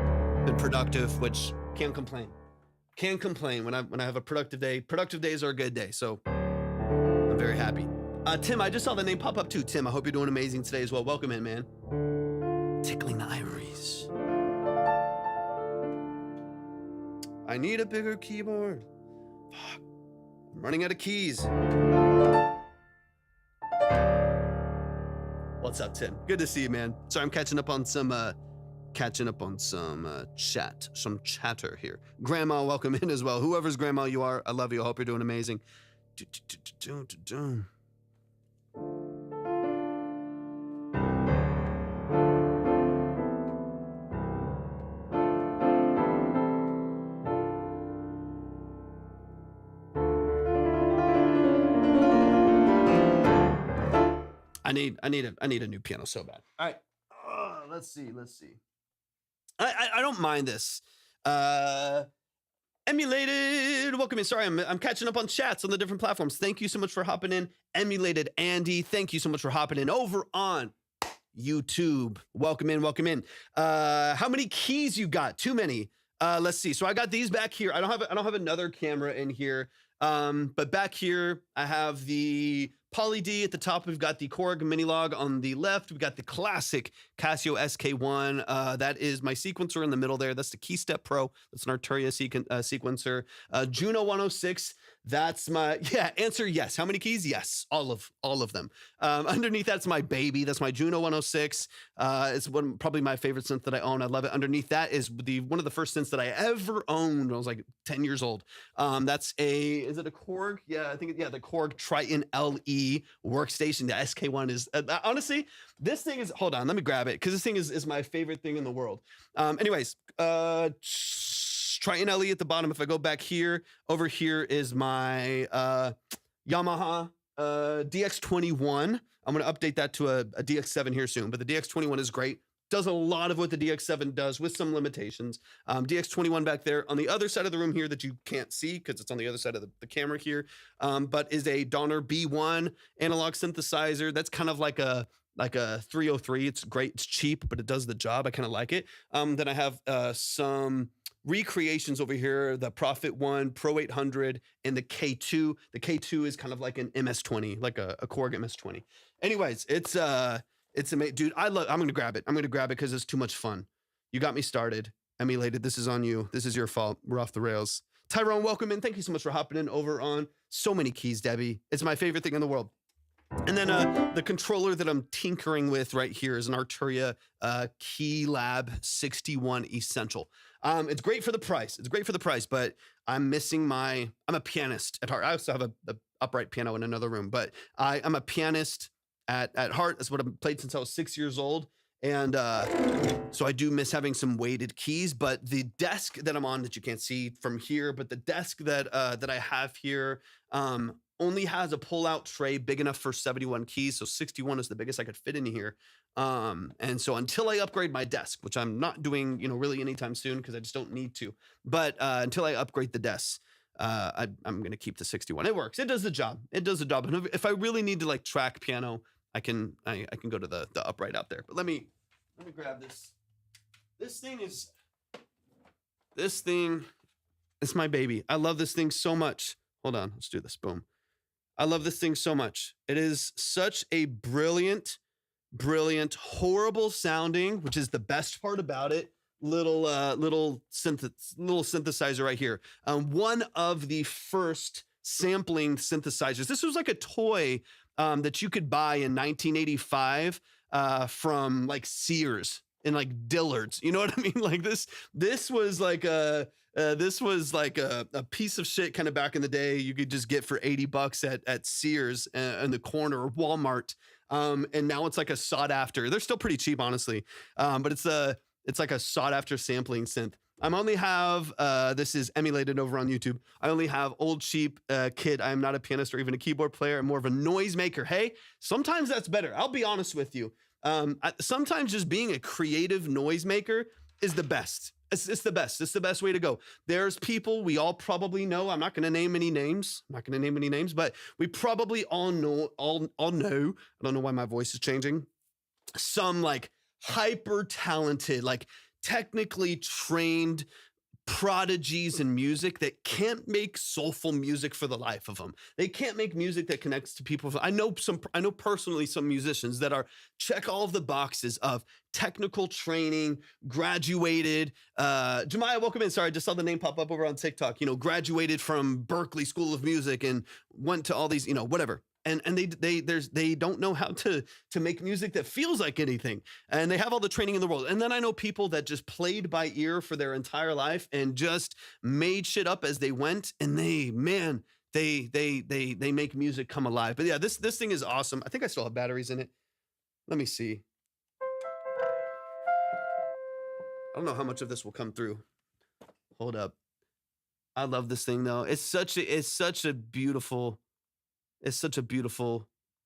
been productive, which can't complain. Can't complain when I have a productive day. Productive days are a good day, so I'm very happy. Tim, I just saw the name pop up too. Tim, I hope you're doing amazing today as well. Welcome in, man. Tickling the ivories. I need a bigger keyboard. Fuck. I'm running out of keys. What's up, Tim? Good to see you, man. Sorry, I'm catching up on some chat, some chatter here. Grandma, welcome in as well. Whoever's grandma you are, I love you. I hope you're doing amazing. I need a new piano so bad. All right. Let's see. I don't mind this. Emulated, welcome in. Sorry, I'm catching up on chats on the different platforms. Thank you so much for hopping in. Emulated Andy, thank you so much for hopping in over on YouTube. Welcome in. How many keys you got? Too many. Let's see. So I got these back here. I don't have another camera in here. But back here I have the Poly D. At the top, we've got the Korg Minilog. On the left, we've got the classic Casio SK1. That is my sequencer in the middle there. That's the Keystep Pro. That's an Arturia sequencer. Juno 106. That's my, answer yes. How many keys? Yes, all of them. Underneath that's my baby. That's my Juno 106. It's probably my favorite synth that I own. I love it. Underneath that is one of the first synths that I ever owned when I was like 10 years old. Is it a Korg? Yeah, I think, the Korg Triton LE. key workstation. The SK1 is honestly, this thing is, hold on, let me grab it because this thing is my favorite thing in the world. Anyways, Triton LE at the bottom. If I go back here, over here is my Yamaha DX21. I'm going to update that to a DX7 here soon, but the DX21 is great. Does a lot of what the DX7 does with some limitations. DX21 back there on the other side of the room here that you can't see because it's on the other side of the camera here, but is a Donner B1 analog synthesizer. That's kind of like a 303. It's great. It's cheap, but it does the job. I kind of like it. Then I have some recreations over here, the Prophet 1, Pro 800, and the K2. The K2 is kind of like an MS-20, like a Korg MS-20. Anyways, it's amazing. Dude, I'm going to grab it. I'm going to grab it because it's too much fun. You got me started. Emulated. This is on you. This is your fault. We're off the rails. Tyrone, welcome in. Thank you so much for hopping in over on So Many Keys, Debbie. It's my favorite thing in the world. And then the controller that I'm tinkering with right here is an Arturia Keylab 61 Essential. It's great for the price. It's great for the price, but I'm missing I'm a pianist at heart. I also have a upright piano in another room, but I'm a pianist at heart. That's what I've played since I was 6 years old. And so I do miss having some weighted keys, but the desk that I'm on that you can't see from here, but the desk that I have here only has a pull-out tray big enough for 71 keys. So 61 is the biggest I could fit in here. And so until I upgrade my desk, which I'm not doing, really anytime soon because I just don't need to, but until I upgrade the desk, I'm going to keep the 61. It works. It does the job. It does the job. And if I really need to like track piano, I can go to the upright out there. But let me grab this. This thing is my baby. I love this thing so much. Hold on. Let's do this. Boom. I love this thing so much. It is such a brilliant, horrible sounding, which is the best part about it. Little synthesizer right here. One of the first sampling synthesizers. This was like a toy that you could buy in 1985 from like Sears and like Dillard's. You know what I mean? Like this was like a piece of shit kind of back in the day. You could just get for $80 at Sears in the corner or Walmart. And now it's like a sought after. They're still pretty cheap, honestly. But it's like a sought after sampling synth. I only have, this is emulated over on YouTube. I only have old cheap kid. I am not a pianist or even a keyboard player. I'm more of a noisemaker. Hey, sometimes that's better. I'll be honest with you. Sometimes just being a creative noisemaker is the best. It's the best. It's the best way to go. There's people we all probably know. I'm not going to name any names. But we probably all know. I don't know why my voice is changing. Some like hyper talented, like technically trained prodigies in music that can't make soulful music for the life of them. They can't make music that connects to people. I know personally some musicians that check all of the boxes of technical training, graduated. Jemiah, welcome in. Sorry, I just saw the name pop up over on TikTok. Graduated from Berklee School of Music and went to all these, whatever. And they don't know how to make music that feels like anything. And they have all the training in the world. And then I know people that just played by ear for their entire life and just made shit up as they went. And they make music come alive. But yeah, this thing is awesome. I think I still have batteries in it. Let me see. I don't know how much of this will come through. Hold up. I love this thing though. It's such a beautiful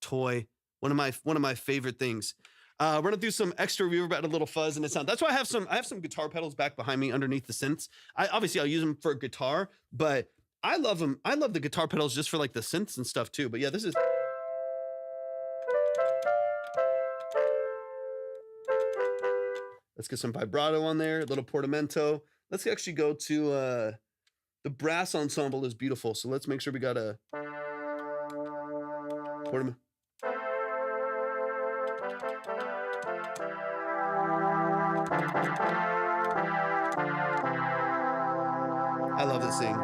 toy. One of my favorite things. We're gonna do some extra reverb, add a little fuzz in the sound. That's why I have some guitar pedals back behind me underneath the synths. I'll use them for guitar, but I love them. I love the guitar pedals just for like the synths and stuff too. But yeah, this is. Let's get some vibrato on there, a little portamento. Let's actually go to the brass ensemble is beautiful. So let's make sure we got a portamento. I love this thing.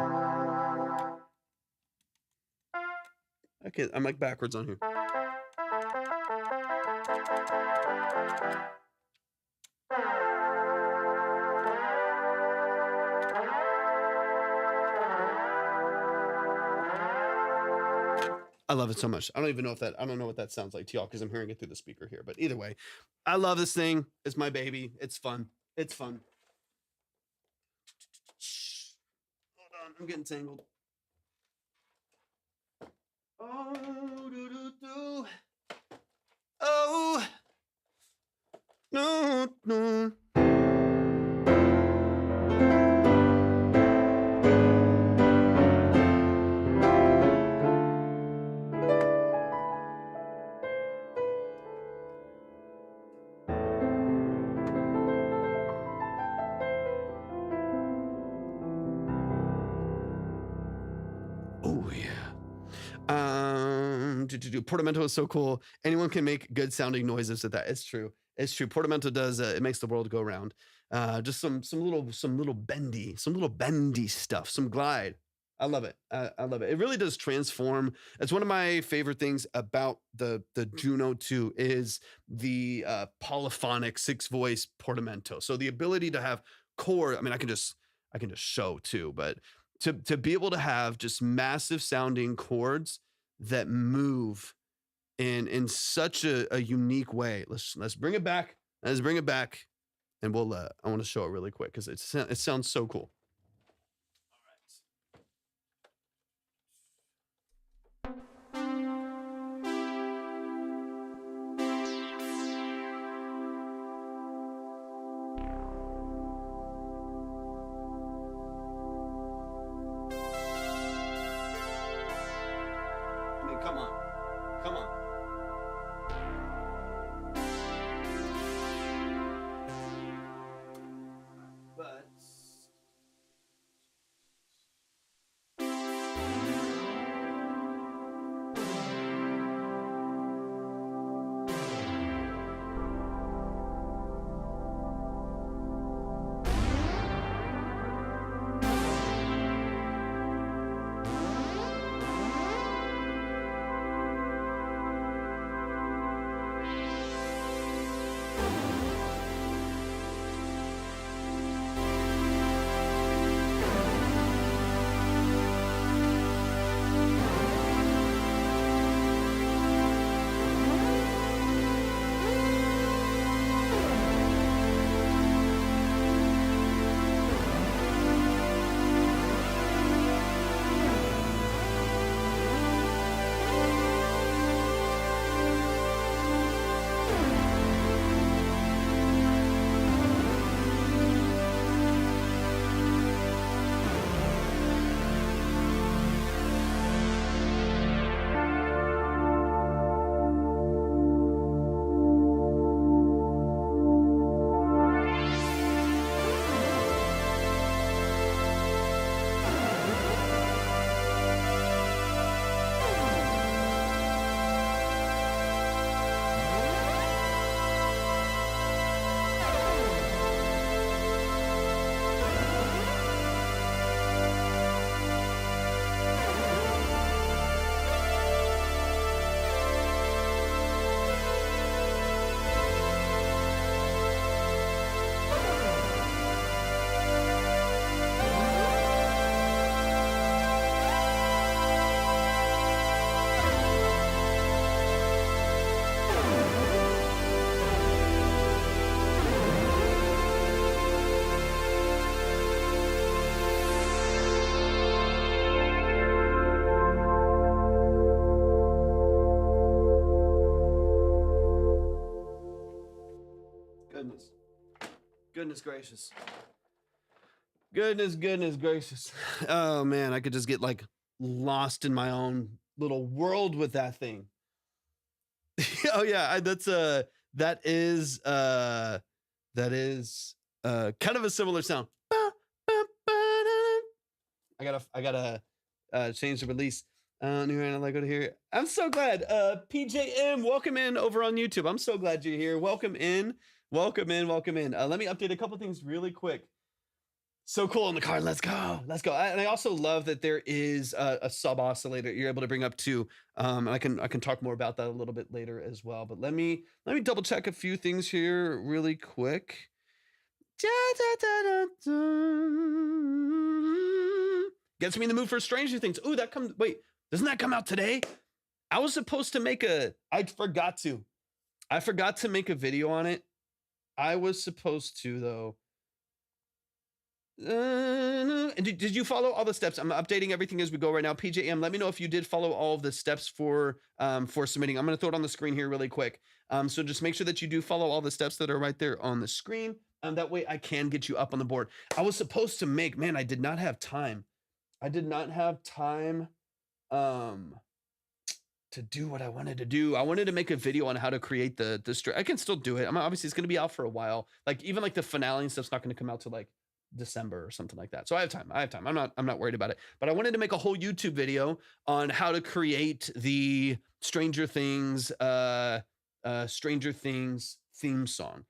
Okay, I'm like backwards on here. I love it so much. I don't even know if I don't know what that sounds like to y'all because I'm hearing it through the speaker here. But either way, I love this thing. It's my baby. It's fun. It's fun. Hold on, I'm getting tangled. Oh, do, do, do. Oh, no, no. Oh yeah. Portamento is so cool. Anyone can make good sounding noises with that. It's true. It's true. Portamento does. It makes the world go round. Just some little bendy stuff. Some glide. I love it. I love it. It really does transform. It's one of my favorite things about the Juno 2 is the polyphonic 6-voice portamento. So the ability to have chord. I mean, I can just show too, but to be able to have just massive sounding chords that move in such a unique way. Let's bring it back. Let's bring it back, and we'll. I want to show it really quick because it sounds so cool. I mean, come on. But goodness gracious. Goodness gracious. Oh man, I could just get like lost in my own little world with that thing. Oh yeah, that is kind of a similar sound. I gotta change the release. New and I like to hear. I'm so glad. PJM, welcome in over on YouTube. I'm so glad you're here. Welcome in. Let me update a couple things really quick. So cool in the car. Let's go. And I also love that there is a sub oscillator you're able to bring up too. I can talk more about that a little bit later as well. But let me double check a few things here really quick. Gets me in the mood for Stranger Things. Ooh, that comes. Wait, doesn't that come out today? I was supposed to make I forgot to make a video on it. I was supposed to though. And did you follow all the steps? I'm updating everything as we go right now. PJM, let me know if you did follow all of the steps for submitting. I'm going to throw it on the screen here really quick. So just make sure that you do follow all the steps that are right there on the screen. That way I can get you up on the board. I was supposed to make, man, I did not have time. I did not have time to do what I wanted to do. I wanted to make a video on how to create the I can still do it. Obviously it's going to be out for a while. Like even like the finale and stuff's not going to come out till like December or something like that. So I have time. I'm not worried about it. But I wanted to make a whole YouTube video on how to create the Stranger Things theme song.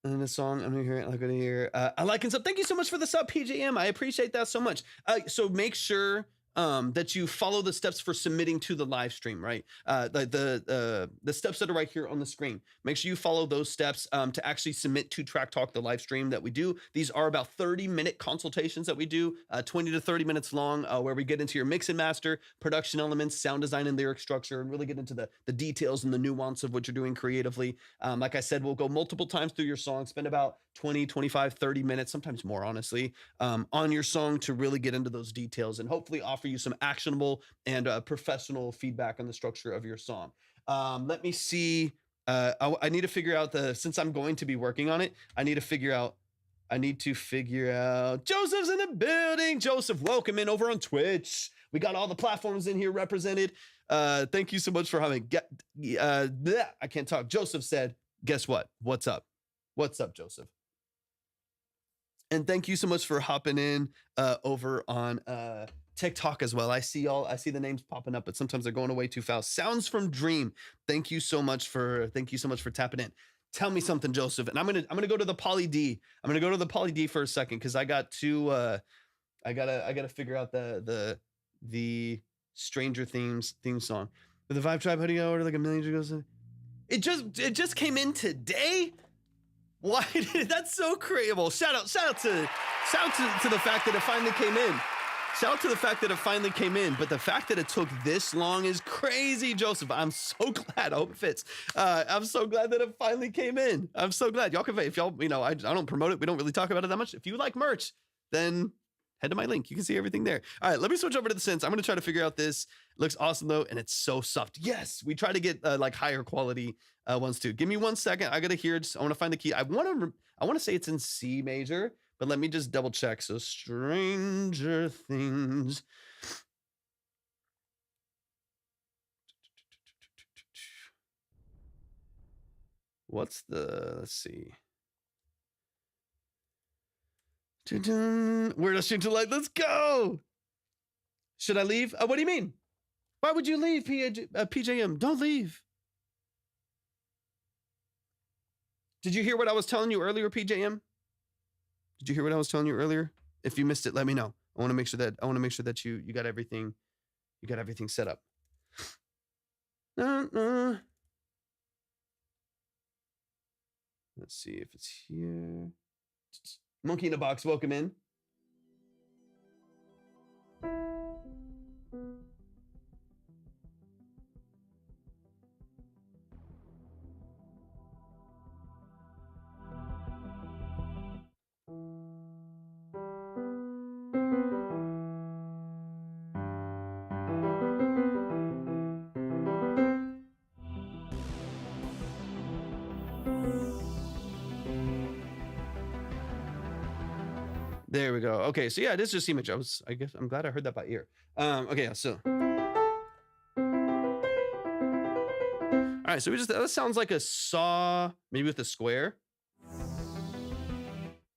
And the song, I'm gonna hear it. I'm gonna hear. I like and sub. Thank you so much for the sub, PJM. I appreciate that so much. So make sure that you follow the steps for submitting to the live stream, right? The steps that are right here on the screen. Make sure you follow those steps to actually submit to Track Talk, the live stream that we do. These are about 30-minute consultations that we do, 20 to 30 minutes long, where we get into your mix and master, production elements, sound design, and lyric structure, and really get into the details and the nuance of what you're doing creatively. Like I said, we'll go multiple times through your song, spend about 20, 25, 30 minutes, sometimes more, honestly, on your song to really get into those details and hopefully offer you some actionable and professional feedback on the structure of your song. Let me see. I need to figure out since I'm going to be working on it, I need to figure out Joseph's in the building. Joseph, welcome in over on Twitch. We got all the platforms in here represented. Thank you so much for having, I can't talk. Joseph said, guess what? What's up? What's up, Joseph? And thank you so much for hopping in over on TikTok as well. I see the names popping up, but sometimes they're going away too fast. Sounds from Dream. Thank you so much for tapping in. Tell me something, Joseph. And I'm gonna go to the Poly D. I'm gonna go to the Poly D for a second because I got to I gotta figure out the Stranger Things theme song. With the Vibe Tribe hoodie, I ordered like a million years ago. It just came in today. Why did that's so creative? Shout out to the fact that it finally came in. Shout out to the fact that it finally came in, but the fact that it took this long is crazy, Joseph. I'm so glad. I hope it fits. I'm so glad that it finally came in. I'm so glad. Y'all can, if y'all, I don't promote it. We don't really talk about it that much. If you like merch, then head to my link. You can see everything there. All right, let me switch over to the synths. I'm going to try to figure out this. It looks awesome though, and it's so soft. Yes, we try to get like higher quality ones too. Give me 1 second. I got to hear it. I want to find the key. I want to say it's in C major, but let me just double check. So Stranger Things. Let's see. Where does Stranger Light? Let's go. Should I leave? What do you mean? Why would you leave, PJM? Don't leave. Did you hear what I was telling you earlier, PJM? Did you hear what I was telling you earlier? If you missed it, let me know. I want to make sure that you got everything. You got everything set up. Let's see if it's here. Monkey in a Box, welcome in. There we go. Okay, so yeah, it is just image. I guess I'm glad I heard that by ear. Okay, so. All right, so that sounds like a saw, maybe with a square.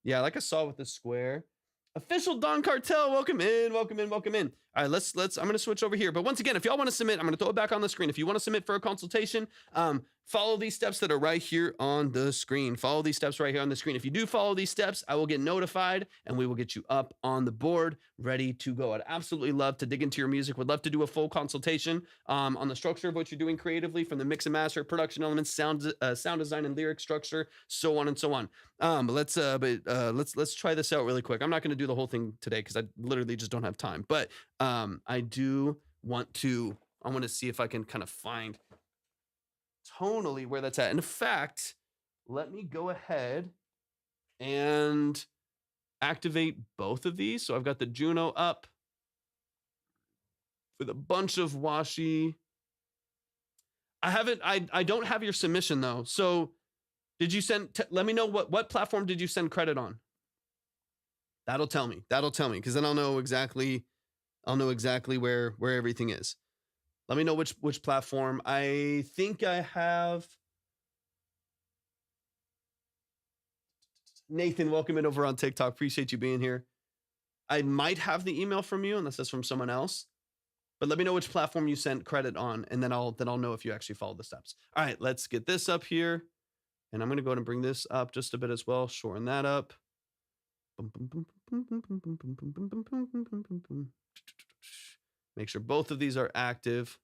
Yeah, like a saw with a square. Official Don Cartel, welcome in. All right, let's. I'm gonna switch over here. But once again, if y'all want to submit, I'm gonna throw it back on the screen. If you want to submit for a consultation, follow these steps that are right here on the screen. Follow these steps right here on the screen. If you do follow these steps, I will get notified and we will get you up on the board, ready to go. I'd absolutely love to dig into your music. Would love to do a full consultation on the structure of what you're doing creatively, from the mix and master, production elements, sound design, and lyric structure, so on and so on. Let's try this out really quick. I'm not going to do the whole thing today because I literally just don't have time. But I do want to see if I can kind of find tonally where that's at. In fact, let me go ahead and activate both of these. So I've got the Juno up with a bunch of washi. I don't have your submission though. So did you send, let me know what platform did you send credit on? That'll tell me, because then I'll know exactly where everything is. Let me know which platform. I think I have Nathan, welcome in over on TikTok. Appreciate you being here. I might have the email from you unless that's from someone else, but let me know which platform you sent credit on, and then I'll know if you actually followed the steps. All right, let's get this up here, and I'm going to go ahead and bring this up just a bit as well, shorten that up. Make sure both of these are active.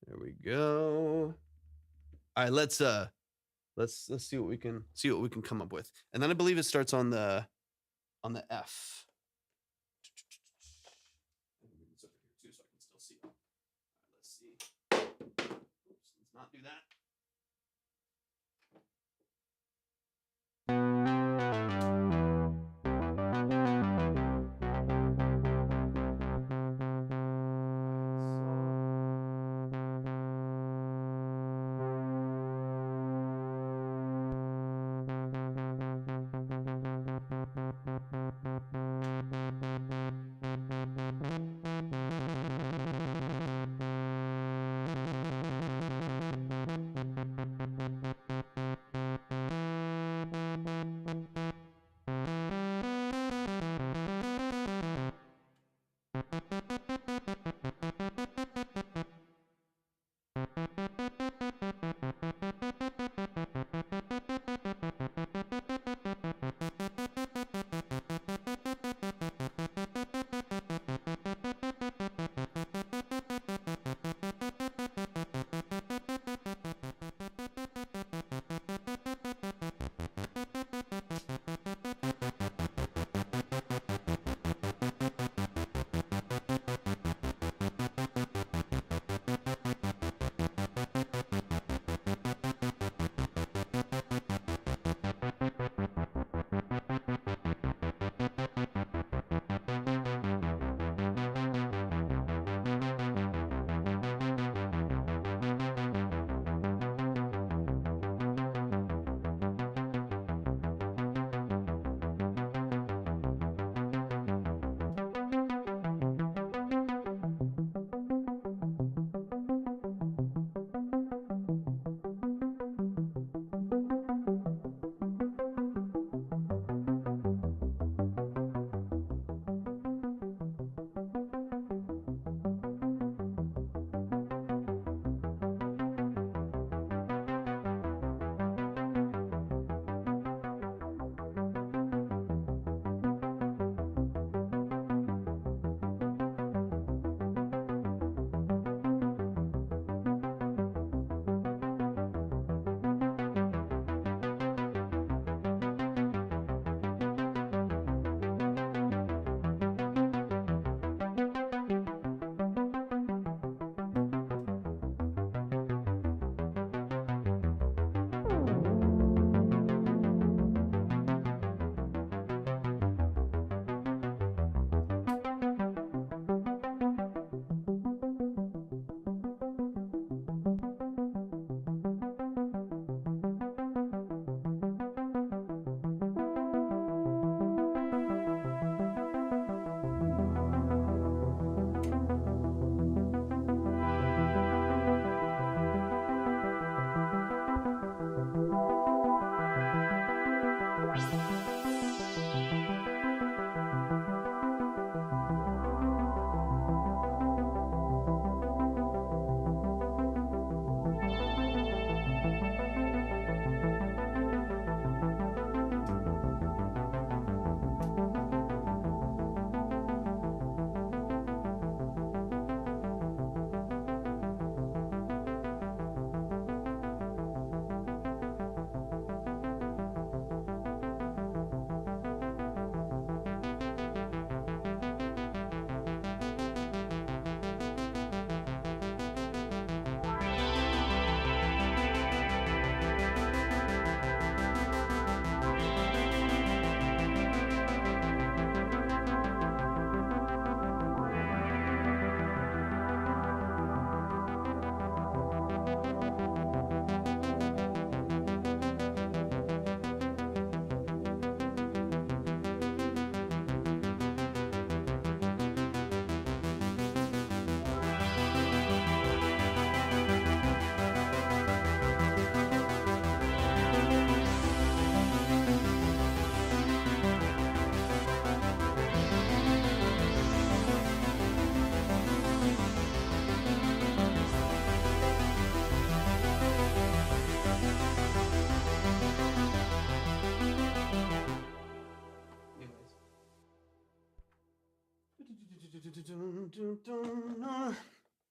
There we go. All right, let's see what we can come up with. And then I believe it starts on the F. Let's see. Oops, let's not do that.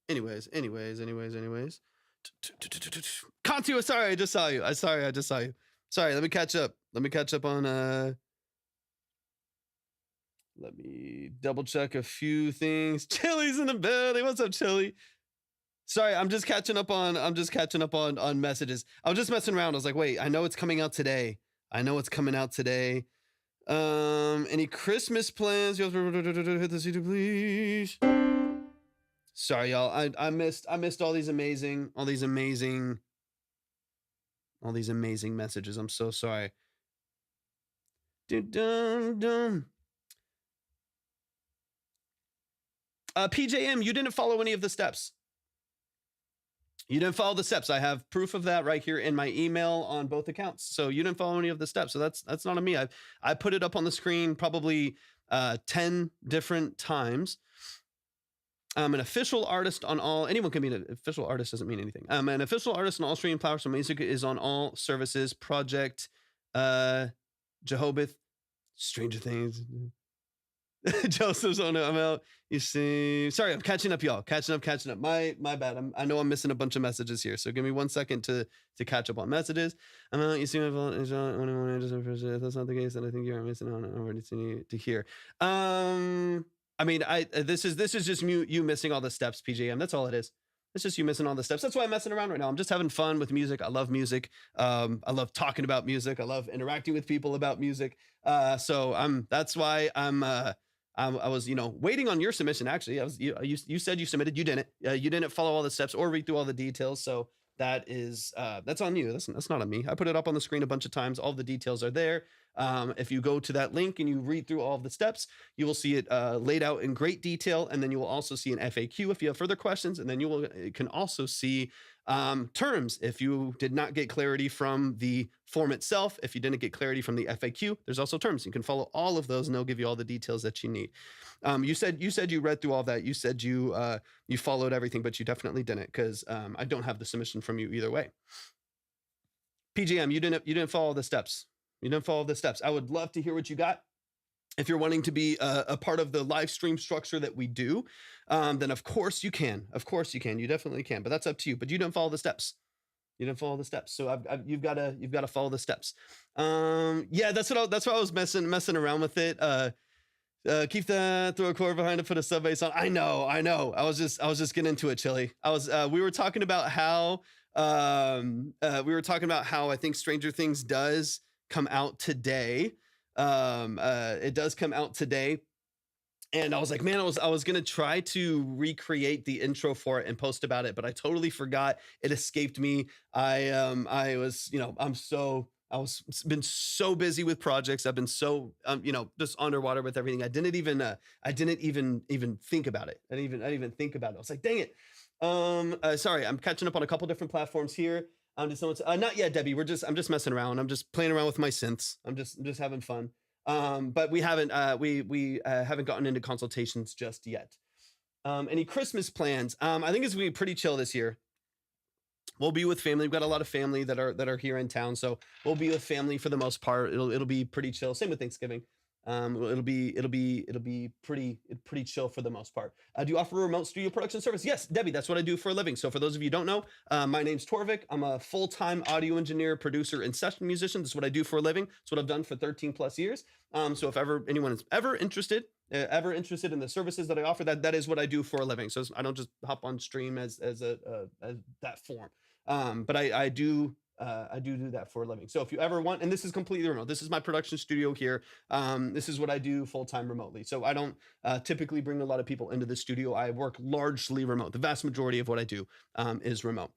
Anyways. Kantu, sorry, I just saw you. Sorry, let me catch up. On let me double check a few things. Chili's in the building. What's up, Chili? Sorry, I'm just catching up on messages. I was just messing around. I was like, wait, I know it's coming out today. Any Christmas plans? Hit the CD, please. Sorry, y'all. I missed all these amazing messages. I'm so sorry. PJM, you didn't follow any of the steps. I have proof of that right here in my email on both accounts. So you didn't follow any of the steps. So that's not on me. I put it up on the screen probably 10 different times. I'm an official artist on all. Anyone can be an official artist. Doesn't mean anything. I'm an official artist on all streaming platforms. So music is on all services. Project, Jehovah, Stranger Things. Joseph's on it. I'm out. You see, sorry, I'm catching up, y'all. Catching up. My bad. I know I'm missing a bunch of messages here. So give me 1 second to catch up on messages. I'm out. You see my fault. If that's not the case, then I think you're missing out on already to hear. I mean, this is just you missing all the steps, PJM. That's all it is. It's just you missing all the steps. That's why I'm messing around right now. I'm just having fun with music. I love music. I love talking about music. I love interacting with people about music. So that's why I was, waiting on your submission. Actually, you said you submitted. You didn't. You didn't follow all the steps or read through all the details. So that is that's on you. That's not on me. I put it up on the screen a bunch of times. All the details are there. If you go to that link and you read through all of the steps, you will see it laid out in great detail. And then you will also see an FAQ if you have further questions. And then you can also see terms if you did not get clarity from the form itself. If you didn't get clarity from the FAQ, there's also terms. You can follow all of those and they'll give you all the details that you need. You said you read through all that. You said you followed everything, but you definitely didn't, because I don't have the submission from you either way. PGM, you didn't follow the steps. I would love to hear what you got. If you're wanting to be a part of the live stream structure that we do, then of course you can. You definitely can. But that's up to you. But you didn't follow the steps. So you've got to follow the steps. Yeah, that's why I was messing around with it. Keep that, throw a chord behind it, put a sub bass on. I know. I was just getting into it, Chili. We were talking about how I think Stranger Things does come out today. It does come out today. And I was like, man, I was going to try to recreate the intro for it and post about it, but I totally forgot. It escaped me. I was been so busy with projects. I've been so, just underwater with everything. I didn't even think about it. I didn't even think about it. I was like, dang it. Sorry, I'm catching up on a couple different platforms here. Not yet, Debbie. I'm just messing around. I'm just playing around with my synths. I'm just having fun. But we haven't gotten into consultations just yet. Any Christmas plans? I think it's gonna be pretty chill this year. We'll be with family. We've got a lot of family that are here in town, so we'll be with family for the most part. It'll be pretty chill. Same with Thanksgiving. It'll be pretty chill for the most part. Do you offer a remote studio production service? Yes, Debbie, that's what I do for a living. So for those of you who don't know, my name's Torvik. I'm a full-time audio engineer, producer, and session musician. This is what I do for a living. It's what I've done for 13 plus years. So if anyone is ever interested in the services that I offer, that is what I do for a living. So I don't just hop on stream as that form. But I do that for a living. So if you ever want, and this is completely remote, this is my production studio here. This is what I do full-time remotely. So I don't typically bring a lot of people into the studio. I work largely remote. The vast majority of what I do is remote.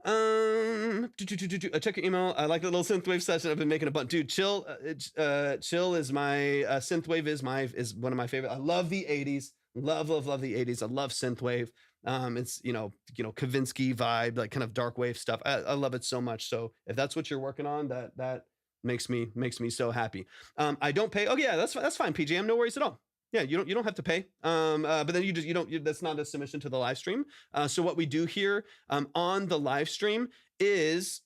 Check your email. I like the little synthwave session. I've been making a bunch. Dude, chill is my synthwave is one of my favorite. I love the 80s. Love the 80s. I love synthwave. It's Kavinsky vibe, like kind of dark wave stuff. I love it so much. So if that's what you're working on, that makes me so happy. I don't pay. Oh yeah, that's fine, PJM. No worries at all. Yeah, you don't have to pay. But then that's not a submission to the live stream. So what we do here on the live stream is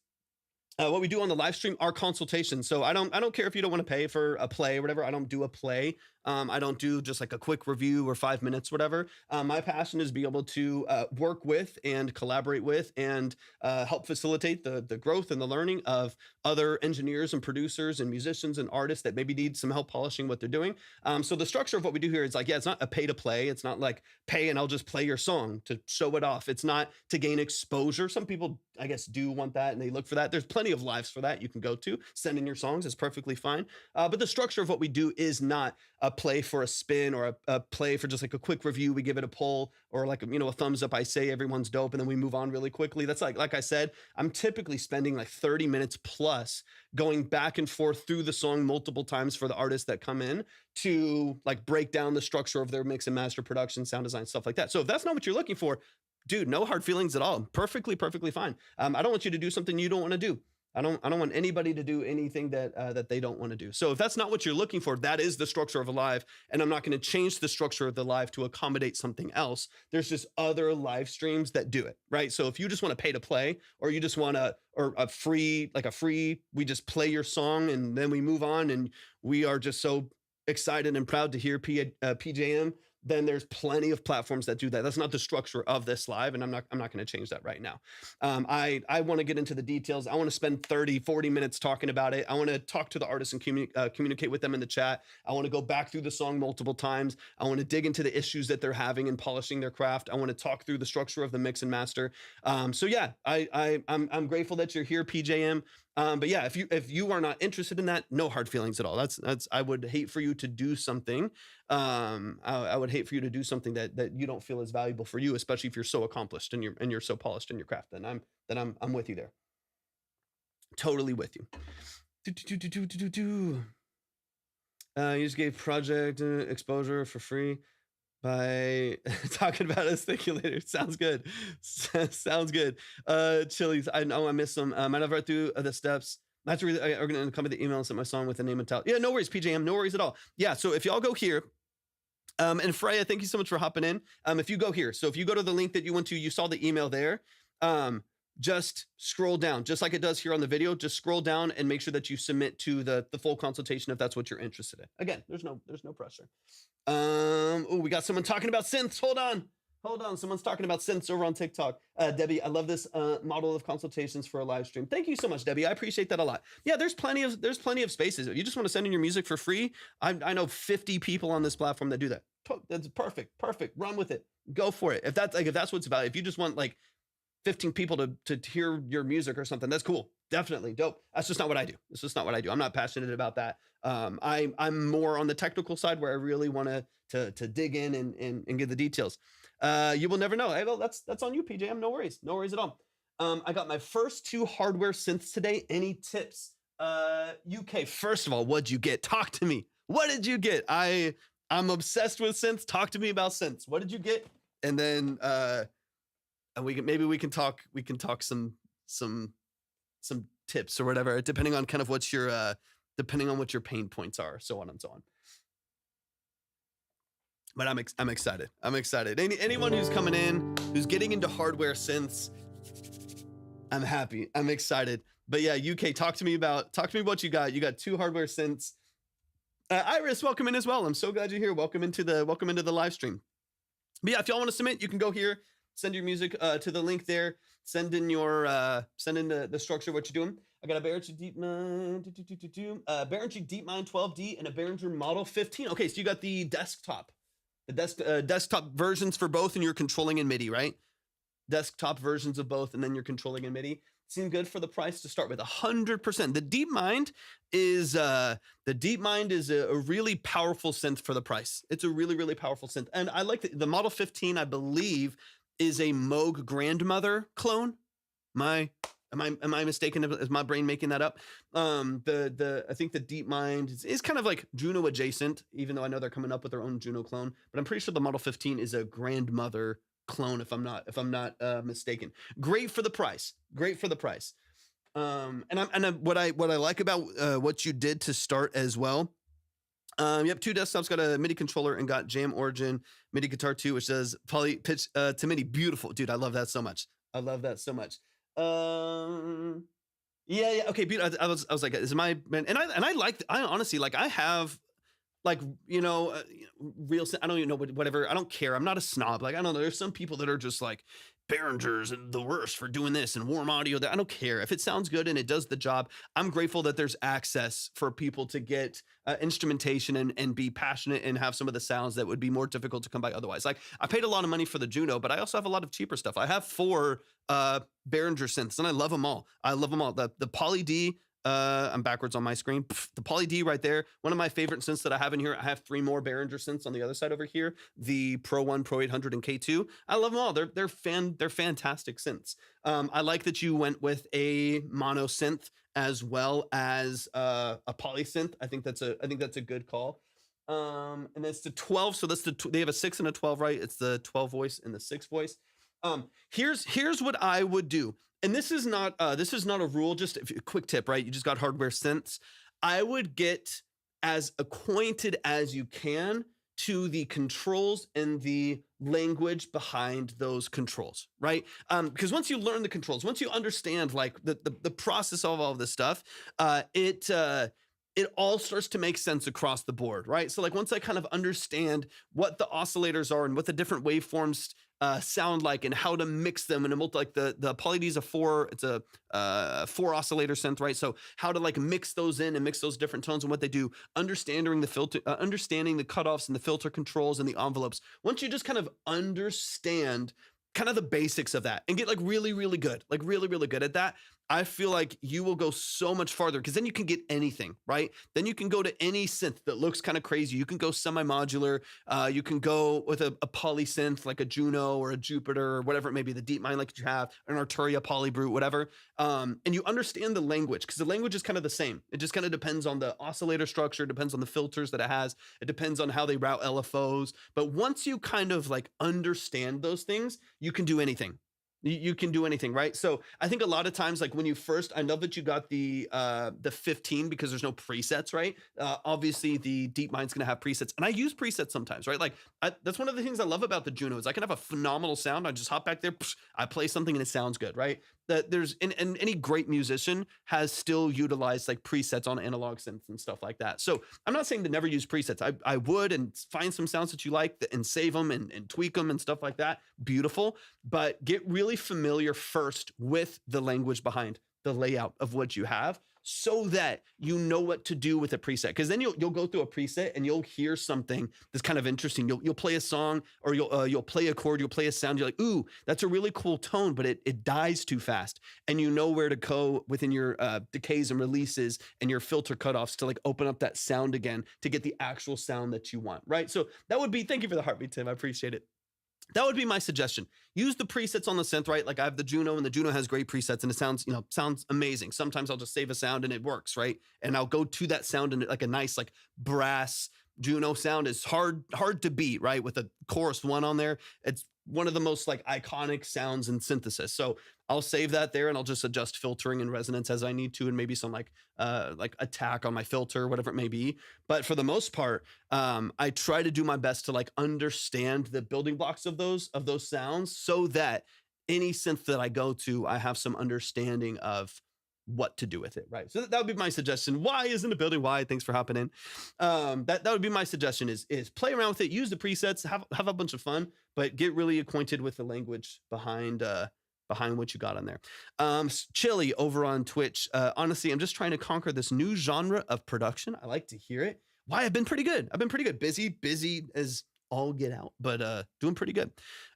what we do on the live stream are consultations. So I don't care if you don't want to pay for a play or whatever. I don't do a play. I don't do just like a quick review or 5 minutes, whatever. My passion is be able to work with and collaborate with and help facilitate the growth and the learning of other engineers and producers and musicians and artists that maybe need some help polishing what they're doing. So the structure of what we do here is like, yeah, it's not a pay to play. It's not like pay and I'll just play your song to show it off. It's not to gain exposure. Some people, I guess, do want that and they look for that. There's plenty of lives for that you can go to. Send in your songs is perfectly fine. But the structure of what we do is not a play for a spin or a play for just like a quick review. We give it a poll or like, a thumbs up. I say everyone's dope and then we move on really quickly. That's like I said, I'm typically spending like 30 minutes plus going back and forth through the song multiple times for the artists that come in to like break down the structure of their mix and master production, sound design, stuff like that. So if that's not what you're looking for, dude, no hard feelings at all. Perfectly fine. I don't want you to do something you don't want to do. I don't want anybody to do anything that they don't want to do. So if that's not what you're looking for, that is the structure of a live, and I'm not going to change the structure of the live to accommodate something else. There's just other live streams that do it, right? So if you just want to pay to play, or you just want a free, we just play your song and then we move on, and we are just so excited and proud to hear PJM. Then there's plenty of platforms that do that. That's not the structure of this live, and I'm not going to change that right now. I want to get into the details. I want to spend 30, 40 minutes talking about it. I want to talk to the artists and communicate with them in the chat. I want to go back through the song multiple times. I want to dig into the issues that they're having in polishing their craft. I want to talk through the structure of the mix and master. So yeah, I'm grateful that you're here, PJM. But yeah, if you are not interested in that, no hard feelings at all. That's I would hate for you to do something. I would hate for you to do something that you don't feel is valuable for you, especially if you're so accomplished and you're so polished in your craft. Then I'm with you there. Totally with you. You just gave project exposure for free by talking about us. Thank you later. Sounds good. Sounds good. Chili's. I know I missed some. I never read through the steps. That's really, I'm going to come with the email and send my song with the name and title. Yeah, no worries, PJM. No worries at all. Yeah. So if y'all go here, and Freya, thank you so much for hopping in. If you go here, so if you go to the link that you went to, you saw the email there. Just scroll down, just like it does here on the video. Just scroll down and make sure that you submit to the full consultation if that's what you're interested in. Again, there's no pressure. Oh, we got someone talking about synths. Hold on. Someone's talking about synths over on TikTok. Debbie, I love this model of consultations for a live stream. Thank you so much, Debbie. I appreciate that a lot. Yeah, there's plenty of spaces. If you just want to send in your music for free, I know 50 people on this platform that do that. That's perfect. Run with it. Go for it. If that's what's about, if you just want like 15 people to hear your music or something, that's cool. Definitely dope. That's just not what I do. It's just not what I do. I'm not passionate about that. I'm more on the technical side where I really want to dig in and get the details. You will never know. Hey, well, that's on you, PJM. No worries at all. I got my first 2 hardware synths today. Any tips? UK, first of all, what'd you get? Talk to me. What did you get? I'm obsessed with synths. Talk to me about synths. What did you get? And then and we can talk some tips or whatever, depending on kind of what your pain points are, so on and so on. But I'm excited. Anyone who's coming in, who's getting into hardware synths, I'm happy. I'm excited. But yeah, UK, talk to me about what you got. You got 2 hardware synths. Iris, welcome in as well. I'm so glad you're here. Welcome into the live stream. But yeah, if y'all want to submit, you can go here, send your music to the link there. Send in the structure of what you're doing. I got a Behringer DeepMind, Behringer DeepMind 12D and a Behringer Model 15. Okay, so you got the desktop versions for both, and you're controlling in MIDI, right? Desktop versions of both, and then you're controlling in MIDI. Seem good for the price to start with. 100%. The DeepMind is a really powerful synth for the price. It's a really, really powerful synth, and I like the Model 15. I believe is a Moog Grandmother clone. Am I mistaken? Is my brain making that up? I think the DeepMind is kind of like Juno adjacent, even though I know they're coming up with their own Juno clone. But I'm pretty sure the Model 15 is a Grandmother clone, if I'm not mistaken. Great for the price. What I like about what you did to start as well. Yep, 2 desktops, got a MIDI controller and got Jam Origin MIDI Guitar 2, which does poly pitch to MIDI. Beautiful, dude. I love that so much. Yeah. Okay, I was like, this is my man, and I honestly like. I have like, real, I don't even know whatever. I don't care. I'm not a snob. Like, I don't know. There's some people that are just like Behringer's and the worst for doing this and warm audio. That I don't care if it sounds good and it does the job. I'm grateful that there's access for people to get instrumentation and be passionate and have some of the sounds that would be more difficult to come by otherwise. Like, I paid a lot of money for the Juno, but I also have a lot of cheaper stuff. I have four Behringer synths and I love them all. I love them all. The Poly D, I'm backwards on my screen. The Poly D right there. One of my favorite synths that I have in here. I have three more Behringer synths on the other side over here. The Pro 1, Pro 800, and K2. I love them all. They're fantastic synths. I like that you went with a mono synth as well as a poly synth. I think that's a good call. And that's the 12. So they have a 6 and a 12, right? It's the 12 voice and the 6 voice. Here's what I would do. And this is not a rule, just a quick tip, right? You just got hardware synths. I would get as acquainted as you can to the controls and the language behind those controls, right? Because once you learn the controls, once you understand like the process of all of this stuff, it all starts to make sense across the board, right? So like once I kind of understand what the oscillators are and what the different waveforms sound like and how to mix them and like the Poly D is it's a 4 oscillator synth, right? So how to like mix those in and mix those different tones and what they do, understanding the filter, understanding the cutoffs and the filter controls and the envelopes. Once you just kind of understand kind of the basics of that and get like really, really good, like really, really good at that, I feel like you will go so much farther because then you can get anything, right? Then you can go to any synth that looks kind of crazy. You can go semi-modular. You can go with a poly synth like a Juno or a Jupiter or whatever it may be, the DeepMind like you have, an Arturia, Polybrute, whatever. And you understand the language because the language is kind of the same. It just kind of depends on the oscillator structure, depends on the filters that it has. It depends on how they route LFOs. But once you kind of like understand those things, you can do anything. You can do anything, right? So I think a lot of times, like when you first, I love that you got the 15 because there's no presets, right? Obviously the DeepMind's gonna have presets, and I use presets sometimes, right? Like that's one of the things I love about the Juno is I can have a phenomenal sound. I just hop back there, I play something and it sounds good, right? That there's and any great musician has still utilized like presets on analog synths and stuff like that. So I'm not saying to never use presets. I would and find some sounds that you like and save them and tweak them and stuff like that. Beautiful, but get really familiar first with the language behind the layout of what you have so that you know what to do with a preset. Because then you'll go through a preset and you'll hear something that's kind of interesting. You'll play a song or you'll play a chord, you'll play a sound. You're like, ooh, that's a really cool tone, but it dies too fast. And you know where to go within your decays and releases and your filter cutoffs to like open up that sound again to get the actual sound that you want, right? So that would be, thank you for the heartbeat, Tim. I appreciate it. That would be my suggestion. Use the presets on the synth, right? Like I have the Juno and the Juno has great presets and it sounds amazing. Sometimes I'll just save a sound and it works, right? And I'll go to that sound and like a nice like brass Juno sound is hard to beat, right? With a chorus 1 on there. It's one of the most like iconic sounds in synthesis. So I'll save that there and I'll just adjust filtering and resonance as I need to, and maybe some like attack on my filter, whatever it may be. But for the most part, I try to do my best to like understand the building blocks of those sounds so that any synth that I go to, I have some understanding of what to do with it, right? So that would be my suggestion. Why isn't a building? Why? Thanks for hopping in. That would be my suggestion is play around with it, use the presets, have a bunch of fun, but get really acquainted with the language behind what you got on there. Chili over on Twitch. Honestly, I'm just trying to conquer this new genre of production. I like to hear it. Why? I've been pretty good. Busy as all get out, but doing pretty good.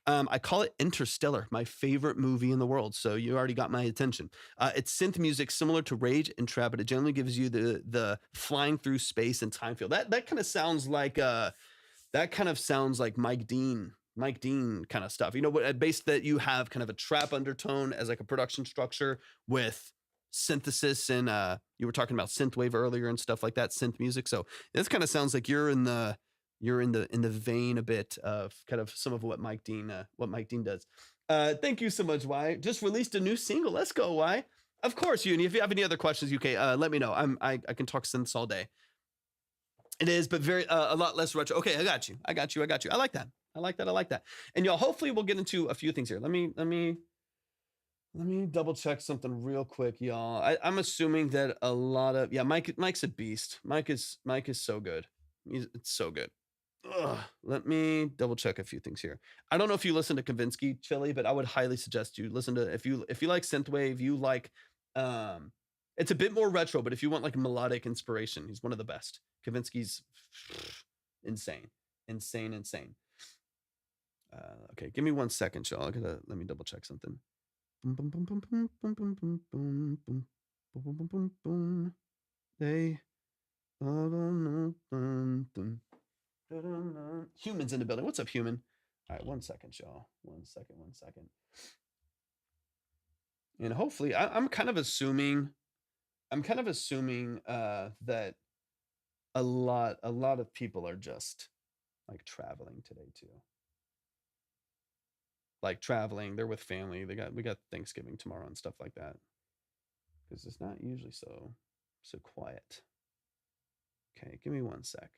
I call it Interstellar, my favorite movie in the world. So you already got my attention. It's synth music similar to Rage and Trap, but it generally gives you the flying through space and time feel. That kind of sounds like Mike Dean kind of stuff. You know what? Based that you have kind of a trap undertone as like a production structure with synthesis and you were talking about synthwave earlier and stuff like that, synth music. So this kind of sounds like you're in the vein a bit of kind of some of what Mike Dean does. Thank you so much, Y. Just released a new single. Let's go, Y. Of course, Uni. If you have any other questions, UK, let me know. I can talk synths all day. It is, but very a lot less retro. Okay, I got you. I like that. I like that. And y'all, hopefully we'll get into a few things here. Let me double check something real quick, y'all. I'm assuming that a lot of Mike's a beast. Mike is so good. It's so good. Ugh, let me double check a few things here. I don't know if you listen to Kavinsky Chili, but I would highly suggest you listen to if you like synthwave, you like um it's a bit more retro, but if you want like melodic inspiration, he's one of the best. Kavinsky's insane. Insane, insane. Okay, give me 1 second, y'all. Let me double check something. Boom, boom, boom, boom, boom, boom, boom, boom, boom, boom, boom, boom, boom, boom. They Human's in the building. What's up, human? All right, 1 second, y'all. 1 second, 1 second. And hopefully, I'm kind of assuming that a lot of people are just like traveling today too. Like traveling, they're with family. We got Thanksgiving tomorrow and stuff like that. Because it's not usually so quiet. Okay, give me 1 sec.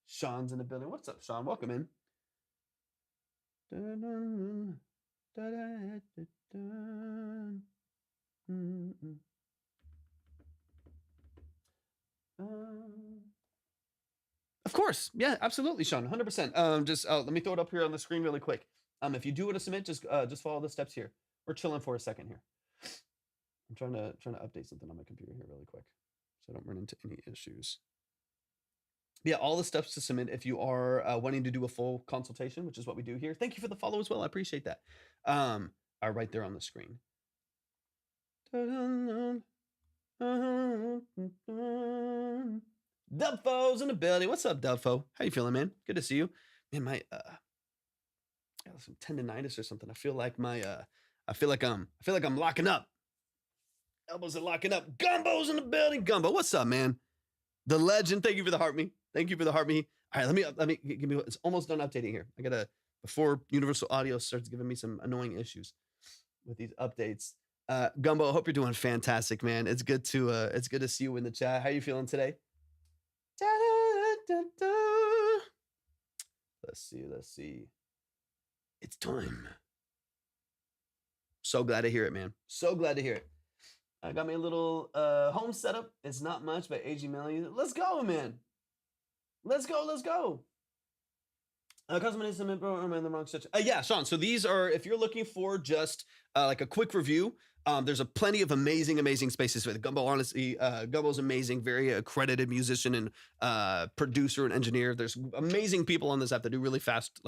Sean's in the building. What's up, Sean? Welcome in. Of course. Yeah, absolutely, Sean. 100%. Just let me throw it up here on the screen really quick. If you do want to submit, just follow the steps here. We're chilling for a second here. I'm trying to update something on my computer here really quick so I don't run into any issues. Yeah, all the steps to submit if you are wanting to do a full consultation, which is what we do here. Thank you for the follow as well. I appreciate that. Are right there on the screen. Dubfo's in the building. What's up, Dubfo? How you feeling, man? Good to see you. Man, my I got some tendonitis or something. I feel like I'm locking up. Elbows are locking up. Gumbo's in the building. Gumbo, what's up, man? The legend. Thank you for the heart me. Thank you for the heart me. All right, let me give me. It's almost done updating here. I gotta before Universal Audio starts giving me some annoying issues with these updates. Gumbo, I hope you're doing fantastic, man. It's good to see you in the chat. How you feeling today? Let's see. It's time. So glad to hear it, man. So glad to hear it. I got me a little home setup. It's not much by AG Melly. Let's go, man. Let's go. Customization program in the wrong section. Yeah, Sean. So these are, if you're looking for just like a quick review, there's a plenty of amazing spaces with Gumbo. Honestly, Gumbo's amazing, very accredited musician and producer and engineer. There's amazing people on this app that do really fast,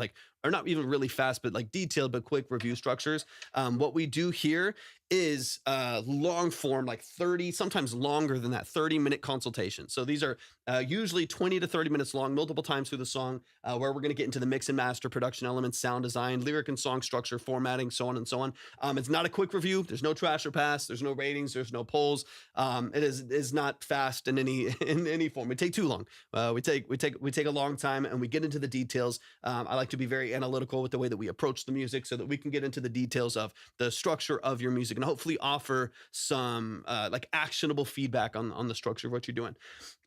or not even really fast, but like detailed but quick review structures. What we do here is long form, like 30, sometimes longer than that, 30-minute consultation. So these are usually 20 to 30 minutes long, multiple times through the song, where we're going to get into the mix and master, production elements, sound design, lyric and song structure, formatting, so on and so on. It's not a quick review. There's no trash or pass. There's no ratings. There's no polls. It is not fast in any form. We take too long. We take a long time and we get into the details. I like to be very analytical with the way that we approach the music so that we can get into the details of the structure of your music and hopefully offer some like actionable feedback on the structure of what you're doing.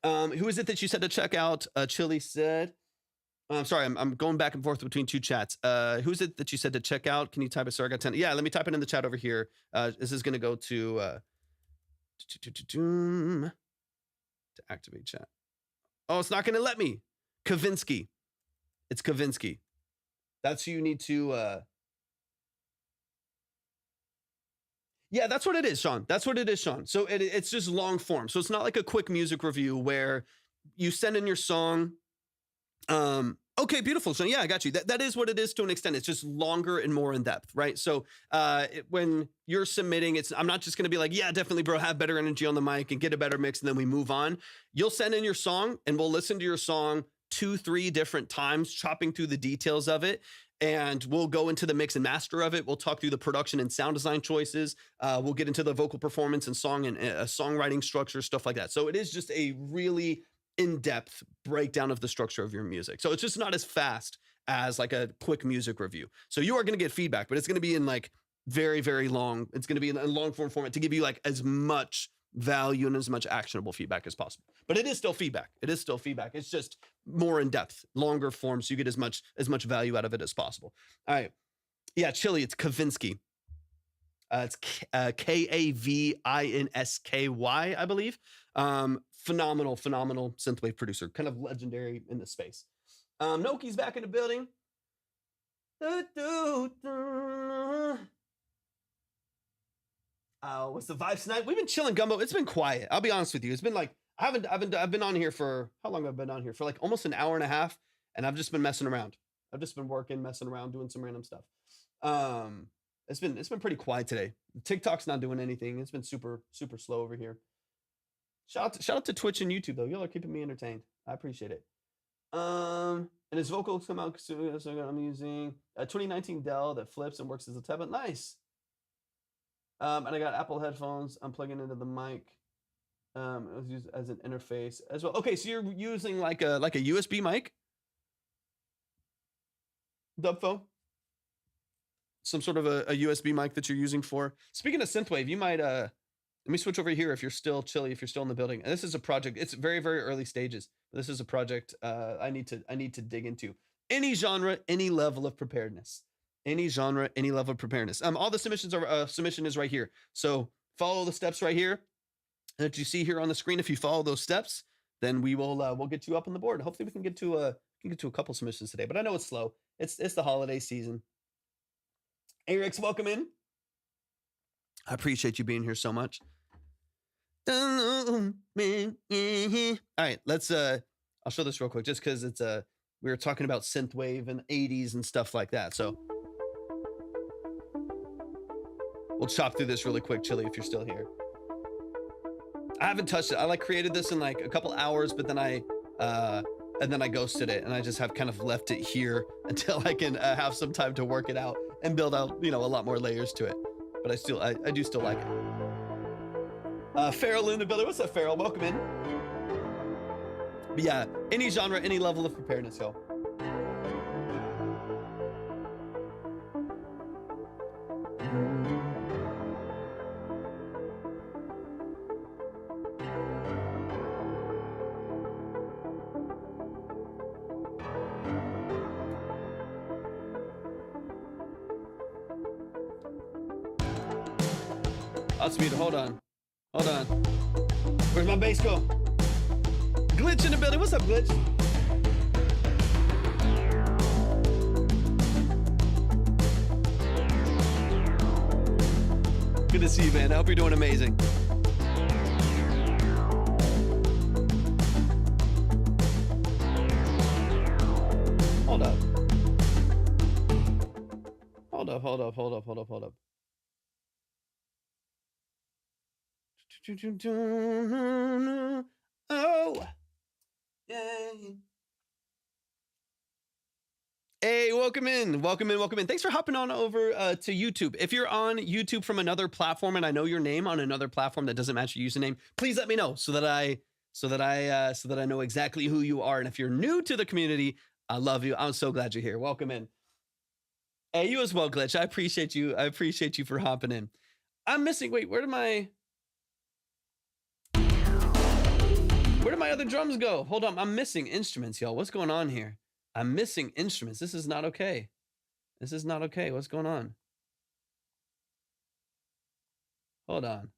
Who is it that you said to check out? Chili said, I'm sorry, I'm going back and forth between two chats. Who's it that you said to check out? Can you type it? Sorry, I got 10. Yeah, let me type it in the chat over here. This is going to go to activate chat. Oh, it's not going to let me. Kavinsky. It's Kavinsky. That's who you need to... Yeah, that's what it is, Sean. That's what it is, Sean. So it's just long form. So it's not like a quick music review where you send in your song. Okay, beautiful. So yeah, I got you. That is what it is to an extent. It's just longer and more in depth, right? So when you're submitting, I'm not just going to be like, yeah, definitely, bro, have better energy on the mic and get a better mix, and then we move on. You'll send in your song, and we'll listen to your song 2-3 different times, chopping through the details of it. And we'll go into the mix and master of it. We'll talk through the production and sound design choices. We'll get into the vocal performance and song and songwriting structure, stuff like that. So it is just a really in-depth breakdown of the structure of your music. So it's just not as fast as like a quick music review. So you are going to get feedback, but it's going to be in like very, very long. It's going to be in a long form format to give you like as much value and as much actionable feedback as possible. But it is still feedback. It is still feedback. It's just more in depth, longer form, so you get as much value out of it as possible. All right. Yeah, chili, it's Kavinsky. It's Kavinsky, I believe. Phenomenal synthwave producer, kind of legendary in the space. Noki's back in the building. What's the vibes tonight? We've been chilling, Gumbo. It's been quiet. I'll be honest with you. It's been like I've been on here for how long? I've been on here for like almost an hour and a half, and I've just been messing around. I've just been working, messing around, doing some random stuff. It's been pretty quiet today. TikTok's not doing anything. It's been super slow over here. Shout out to Twitch and YouTube though. Y'all are keeping me entertained. I appreciate it. And his vocals come out soon. So I'm using a 2019 Dell that flips and works as a tablet. Nice. And I got Apple headphones. I'm plugging into the mic. It was used as an interface as well. Okay, so you're using like a USB mic, Dubfo. Some sort of a USB mic that you're using for. Speaking of synthwave, you might let me switch over here if you're still chilly, if you're still in the building. And this is a project. It's very early stages. This is a project I need to dig into. Any genre, any level of preparedness. Any genre, any level of preparedness. All the submissions are submission is right here. So follow the steps right here that you see here on the screen. If you follow those steps, then we will we'll get you up on the board. Hopefully we can get to a couple submissions today. But I know it's slow. It's the holiday season. Eric's welcome in. I appreciate you being here so much. All right, let's I'll show this real quick just because it's we were talking about synthwave and 80s and stuff like that. So we'll chop through this really quick, Chili, if you're still here. I haven't touched it. I created this in like a couple hours, but then I ghosted it and I just have kind of left it here until I can have some time to work it out and build out, a lot more layers to it. But I do still like it. Farrell in the building. What's up, Farrell? Welcome in. But yeah, any genre, any level of preparedness, y'all. Outspeed, hold on. Where's my bass go? Glitch in the building. What's up, Glitch? Good to see you, man. I hope you're doing amazing. Hold up. Oh, yay. Hey, welcome in. Thanks for hopping on over to YouTube. If you're on YouTube from another platform and I know your name on another platform that doesn't match your username, please let me know so that I know exactly who you are. And if you're new to the community, I love you. I'm so glad you're here. Welcome in. Hey, you as well, Glitch. I appreciate you for hopping in. I'm missing. Wait, where did my other drums go? Hold on. I'm missing instruments, y'all. What's going on here? I'm missing instruments. This is not okay. What's going on? Hold on.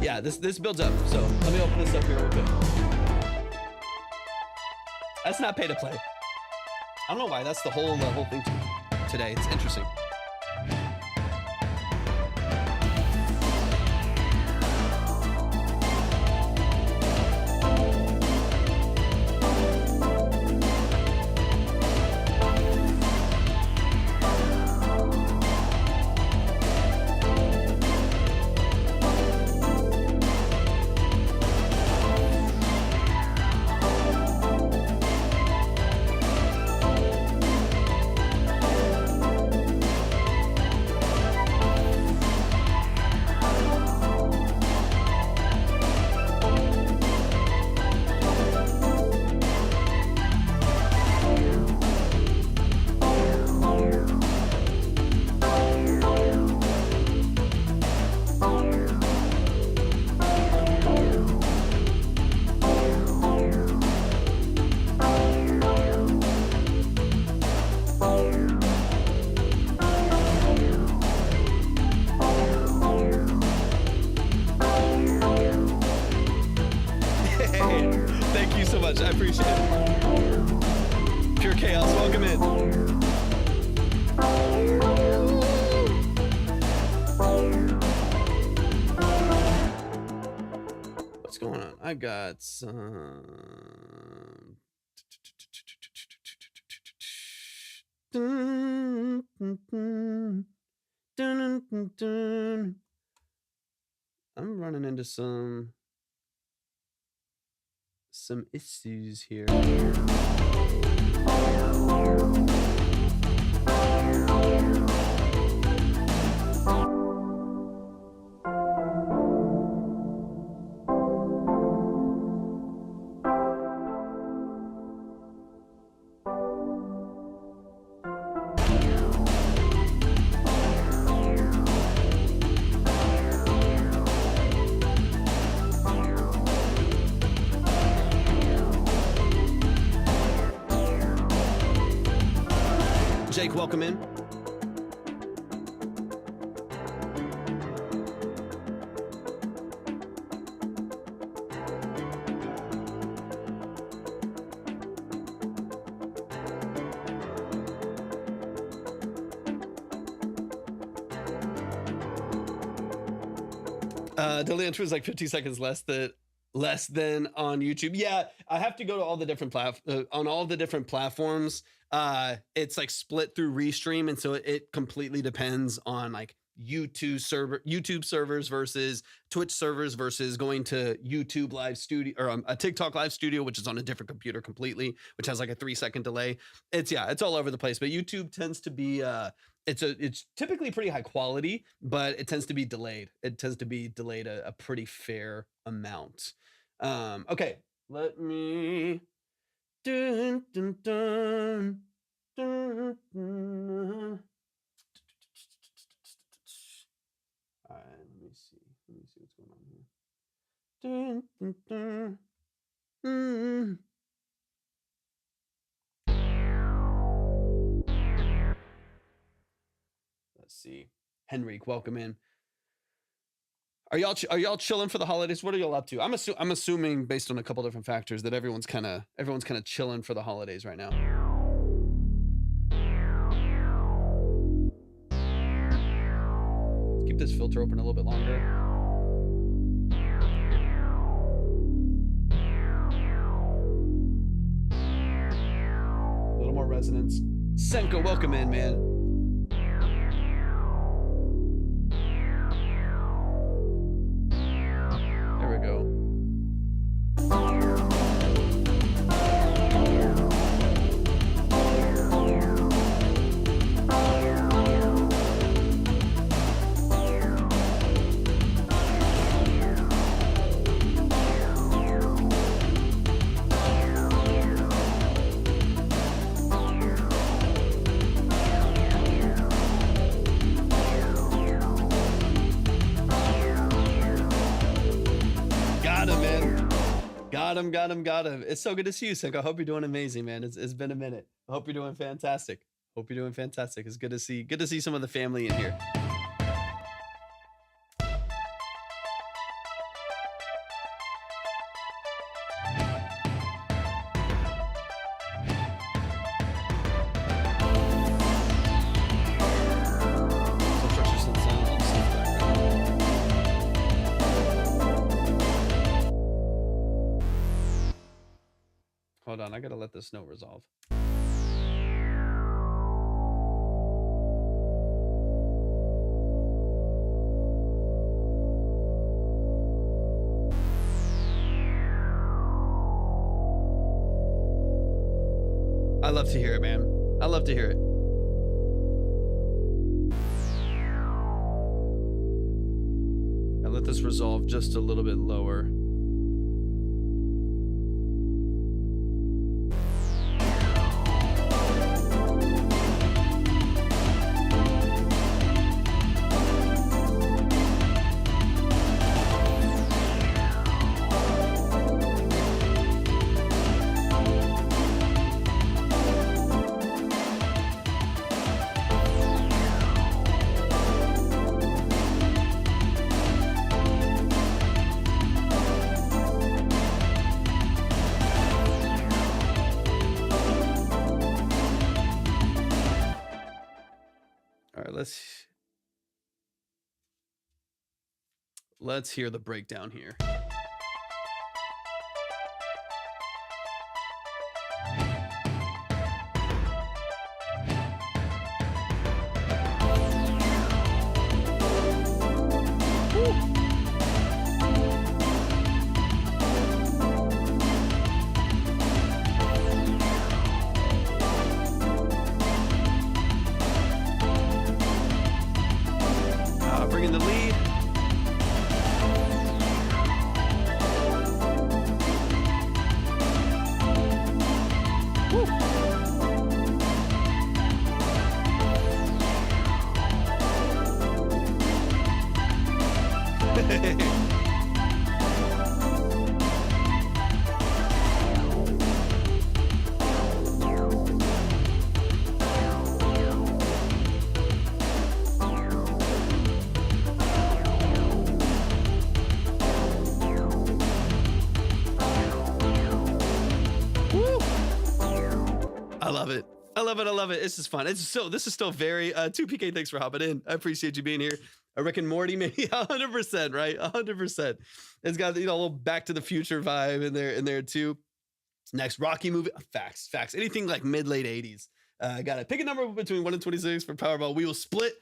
Yeah, this builds up. So let me open this up here real quick. That's not pay to play. I don't know why. That's the whole thing today. It's interesting. much. I appreciate it. Pure Chaos, welcome in. What's going on? I got some... I'm running into some issues here. Jake, welcome in. Delay intro is like 50 seconds less than on YouTube. Yeah, I have to go to all the different on all the different platforms. It's like split through Restream, and so it completely depends on like YouTube servers versus Twitch servers versus going to YouTube live studio or a TikTok live studio, which is on a different computer completely, which has like a 3-second delay. It's all over the place. But YouTube tends to be it's typically pretty high quality, but it tends to be delayed. It tends to be delayed a pretty fair amount. Okay, let me. Dun, dun, dun, dun, dun. All right, let me see what's going on here. Dun, dun, dun. Let's see. Henrik, welcome in. Are y'all chilling for the holidays? What are y'all up to? I'm assuming based on a couple different factors that everyone's kind of chilling for the holidays right now. Let's keep this filter open a little bit longer. A little more resonance. Senko, welcome in, man. Got him. It's so good to see you, Sink. I hope you're doing amazing, man. It's been a minute. I hope you're doing fantastic. It's good to see some of the family in here. Hold on, I gotta let this snow resolve. I love to hear it, man. I love to hear it. I let this resolve just a little bit lower. let's hear the breakdown here. Bringing the lead. I love it. I love it. I love it. This is fun. This is still very 2PK. Thanks for hopping in. I appreciate you being here. Rick and Morty, maybe 100%, right? 100%. It's got, you know, a little Back to the Future vibe in there too. Next Rocky movie. Facts. Anything like mid-late 80s. Got to pick a number between 1 and 26 for Powerball. We will split.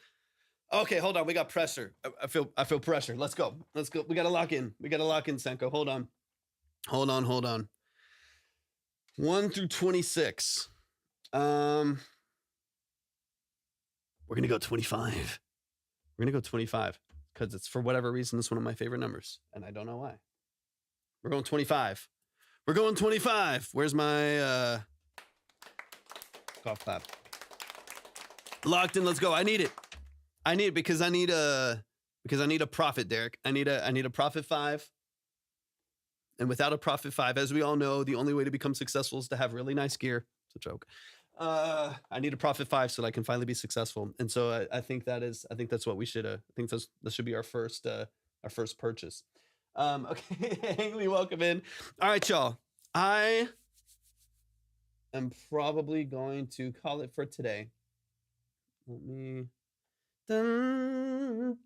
Okay, hold on. We got pressure. I feel pressure. Let's go. We got to lock in. Senko. Hold on. 1 through 26. We're gonna go 25. We're gonna go 25 because it's, for whatever reason, it's one of my favorite numbers, and I don't know why. We're going 25. Where's my golf clap? Locked in. Let's go. I need it because I need a profit, Derek. I need a profit 5. And without a profit 5, as we all know, the only way to become successful is to have really nice gear. It's a joke. I need a profit 5 so that I can finally be successful. And so I think that's what we should, I think this should be our first purchase. Okay. Hangley, welcome in. All right, y'all. I am probably going to call it for today. Let me, so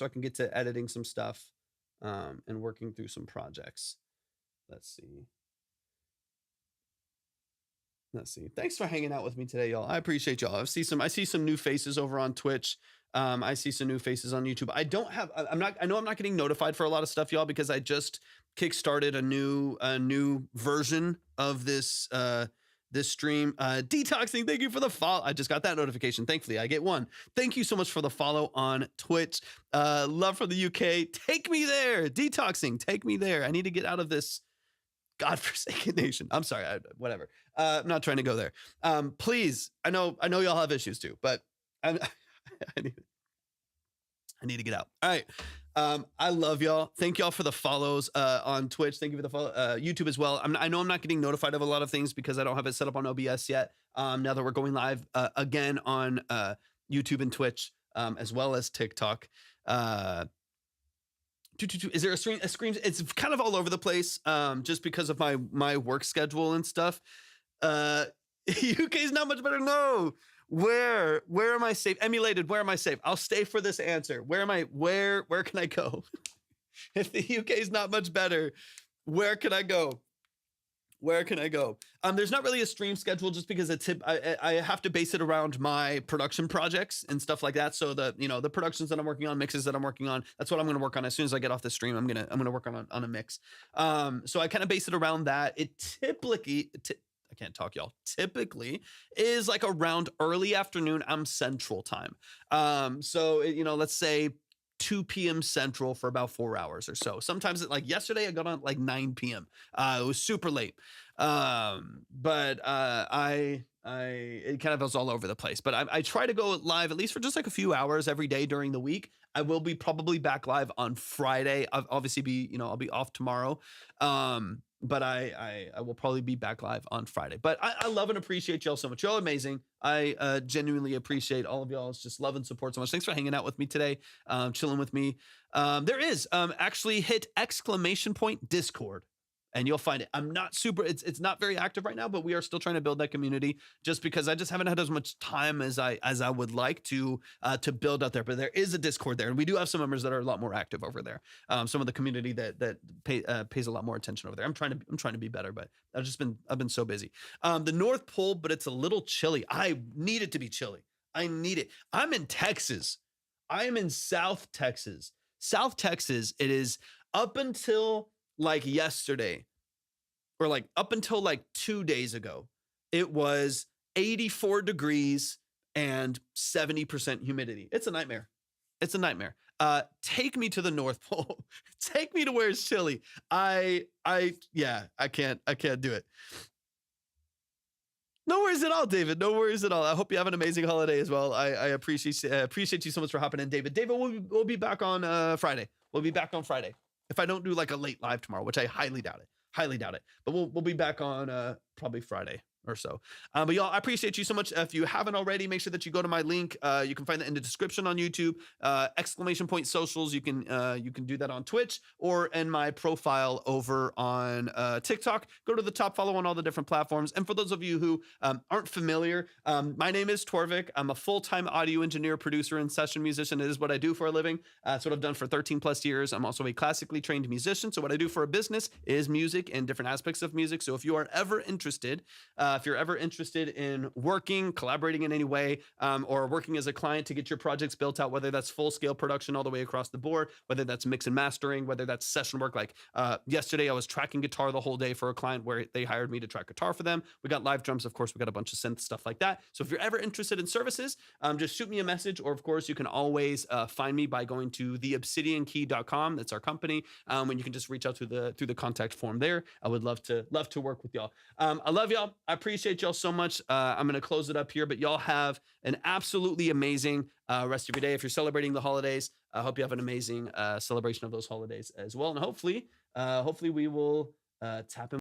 I can get to editing some stuff, and working through some projects. Let's see. Thanks for hanging out with me today, y'all. I appreciate y'all. I see some new faces over on Twitch. I see some new faces on YouTube. I know I'm not getting notified for a lot of stuff, y'all, because I just kickstarted a new version of this stream. Detoxing, thank you for the follow. I just got that notification. Thankfully, I get one. Thank you so much for the follow on Twitch. Love from the UK. Take me there. Detoxing, take me there. I need to get out of this godforsaken nation. I'm sorry. Whatever. I'm not trying to go there. Please. I know y'all have issues too, but I need to get out. All right. I love y'all. Thank y'all for the follows on Twitch. Thank you for the follow YouTube as well. I know I'm not getting notified of a lot of things because I don't have it set up on OBS yet. Now that we're going live again on YouTube and Twitch, as well as TikTok. Is there a screen? It's kind of all over the place, just because of my work schedule and stuff. UK's not much better. No. Where am I safe? Emulated, where am I safe? I'll stay for this answer. Where can I go? If the UK is not much better, where can I go? There's not really a stream schedule just because I have to base it around my production projects and stuff like that. So the productions that I'm working on, mixes that I'm working on, that's what I'm going to work on as soon as I get off the stream. I'm going to work on a mix. So I kind of base it around that. It typically, I can't talk, y'all. Typically is like around early afternoon. I'm Central time. So let's say 2 p.m. Central for about 4 hours or so. Sometimes like yesterday I got on at like 9 p.m. It was super late. But it kind of was all over the place, but I try to go live at least for just like a few hours every day during the week. I will be probably back live on Friday. I'll obviously I'll be off tomorrow. But I will probably be back live on Friday. But I love and appreciate y'all so much. Y'all are amazing. I genuinely appreciate all of y'all's just love and support so much. Thanks for hanging out with me today, chilling with me. There is actually hit ! Discord. and you'll find it. I'm not super, it's not very active right now, but we are still trying to build that community just because I just haven't had as much time as I would like to build out there. But there is a Discord there, and we do have some members that are a lot more active over there. Some of the community that pays a lot more attention over there. I'm trying to be better, but I've been so busy. The North Pole, but it's a little chilly. I need it to be chilly. I need it. I'm in Texas. I am in South Texas. South Texas, it is up until like yesterday, or like up until like 2 days ago, it was 84 degrees and 70% humidity. It's a nightmare. It's a nightmare. Take me to the North Pole. Take me to where it's chilly. Yeah, I can't do it. No worries at all, David. No worries at all. I hope you have an amazing holiday as well. I appreciate you so much for hopping in, David. David, we'll be back on Friday. We'll be back on Friday. If I don't do like a late live tomorrow, which I highly doubt it, but we'll be back on probably Friday or so. But y'all, I appreciate you so much. If you haven't already, make sure that you go to my link. You can find that in the description on YouTube. Exclamation point socials. You can do that on Twitch or in my profile over on TikTok. Go to the top, follow on all the different platforms. And for those of you who aren't familiar, my name is Torvik. I'm a full-time audio engineer, producer, and session musician. It is what I do for a living. It's what I've done for 13 plus years. I'm also a classically trained musician. So what I do for a business is music and different aspects of music. So if you are ever interested, if you're ever interested in working, collaborating in any way, or working as a client to get your projects built out, whether that's full scale production all the way across the board, whether that's mix and mastering, whether that's session work. Like yesterday, I was tracking guitar the whole day for a client where they hired me to track guitar for them. We got live drums, of course, we got a bunch of synth stuff like that. So if you're ever interested in services, just shoot me a message, or of course, you can always find me by going to theobsidiankey.com. That's our company. And you can just reach out through the contact form there. I would love to work with y'all. I love y'all. I appreciate y'all so much. I'm going to close it up here, but y'all have an absolutely amazing rest of your day. If you're celebrating the holidays, I hope you have an amazing celebration of those holidays as well. And hopefully we will tap in.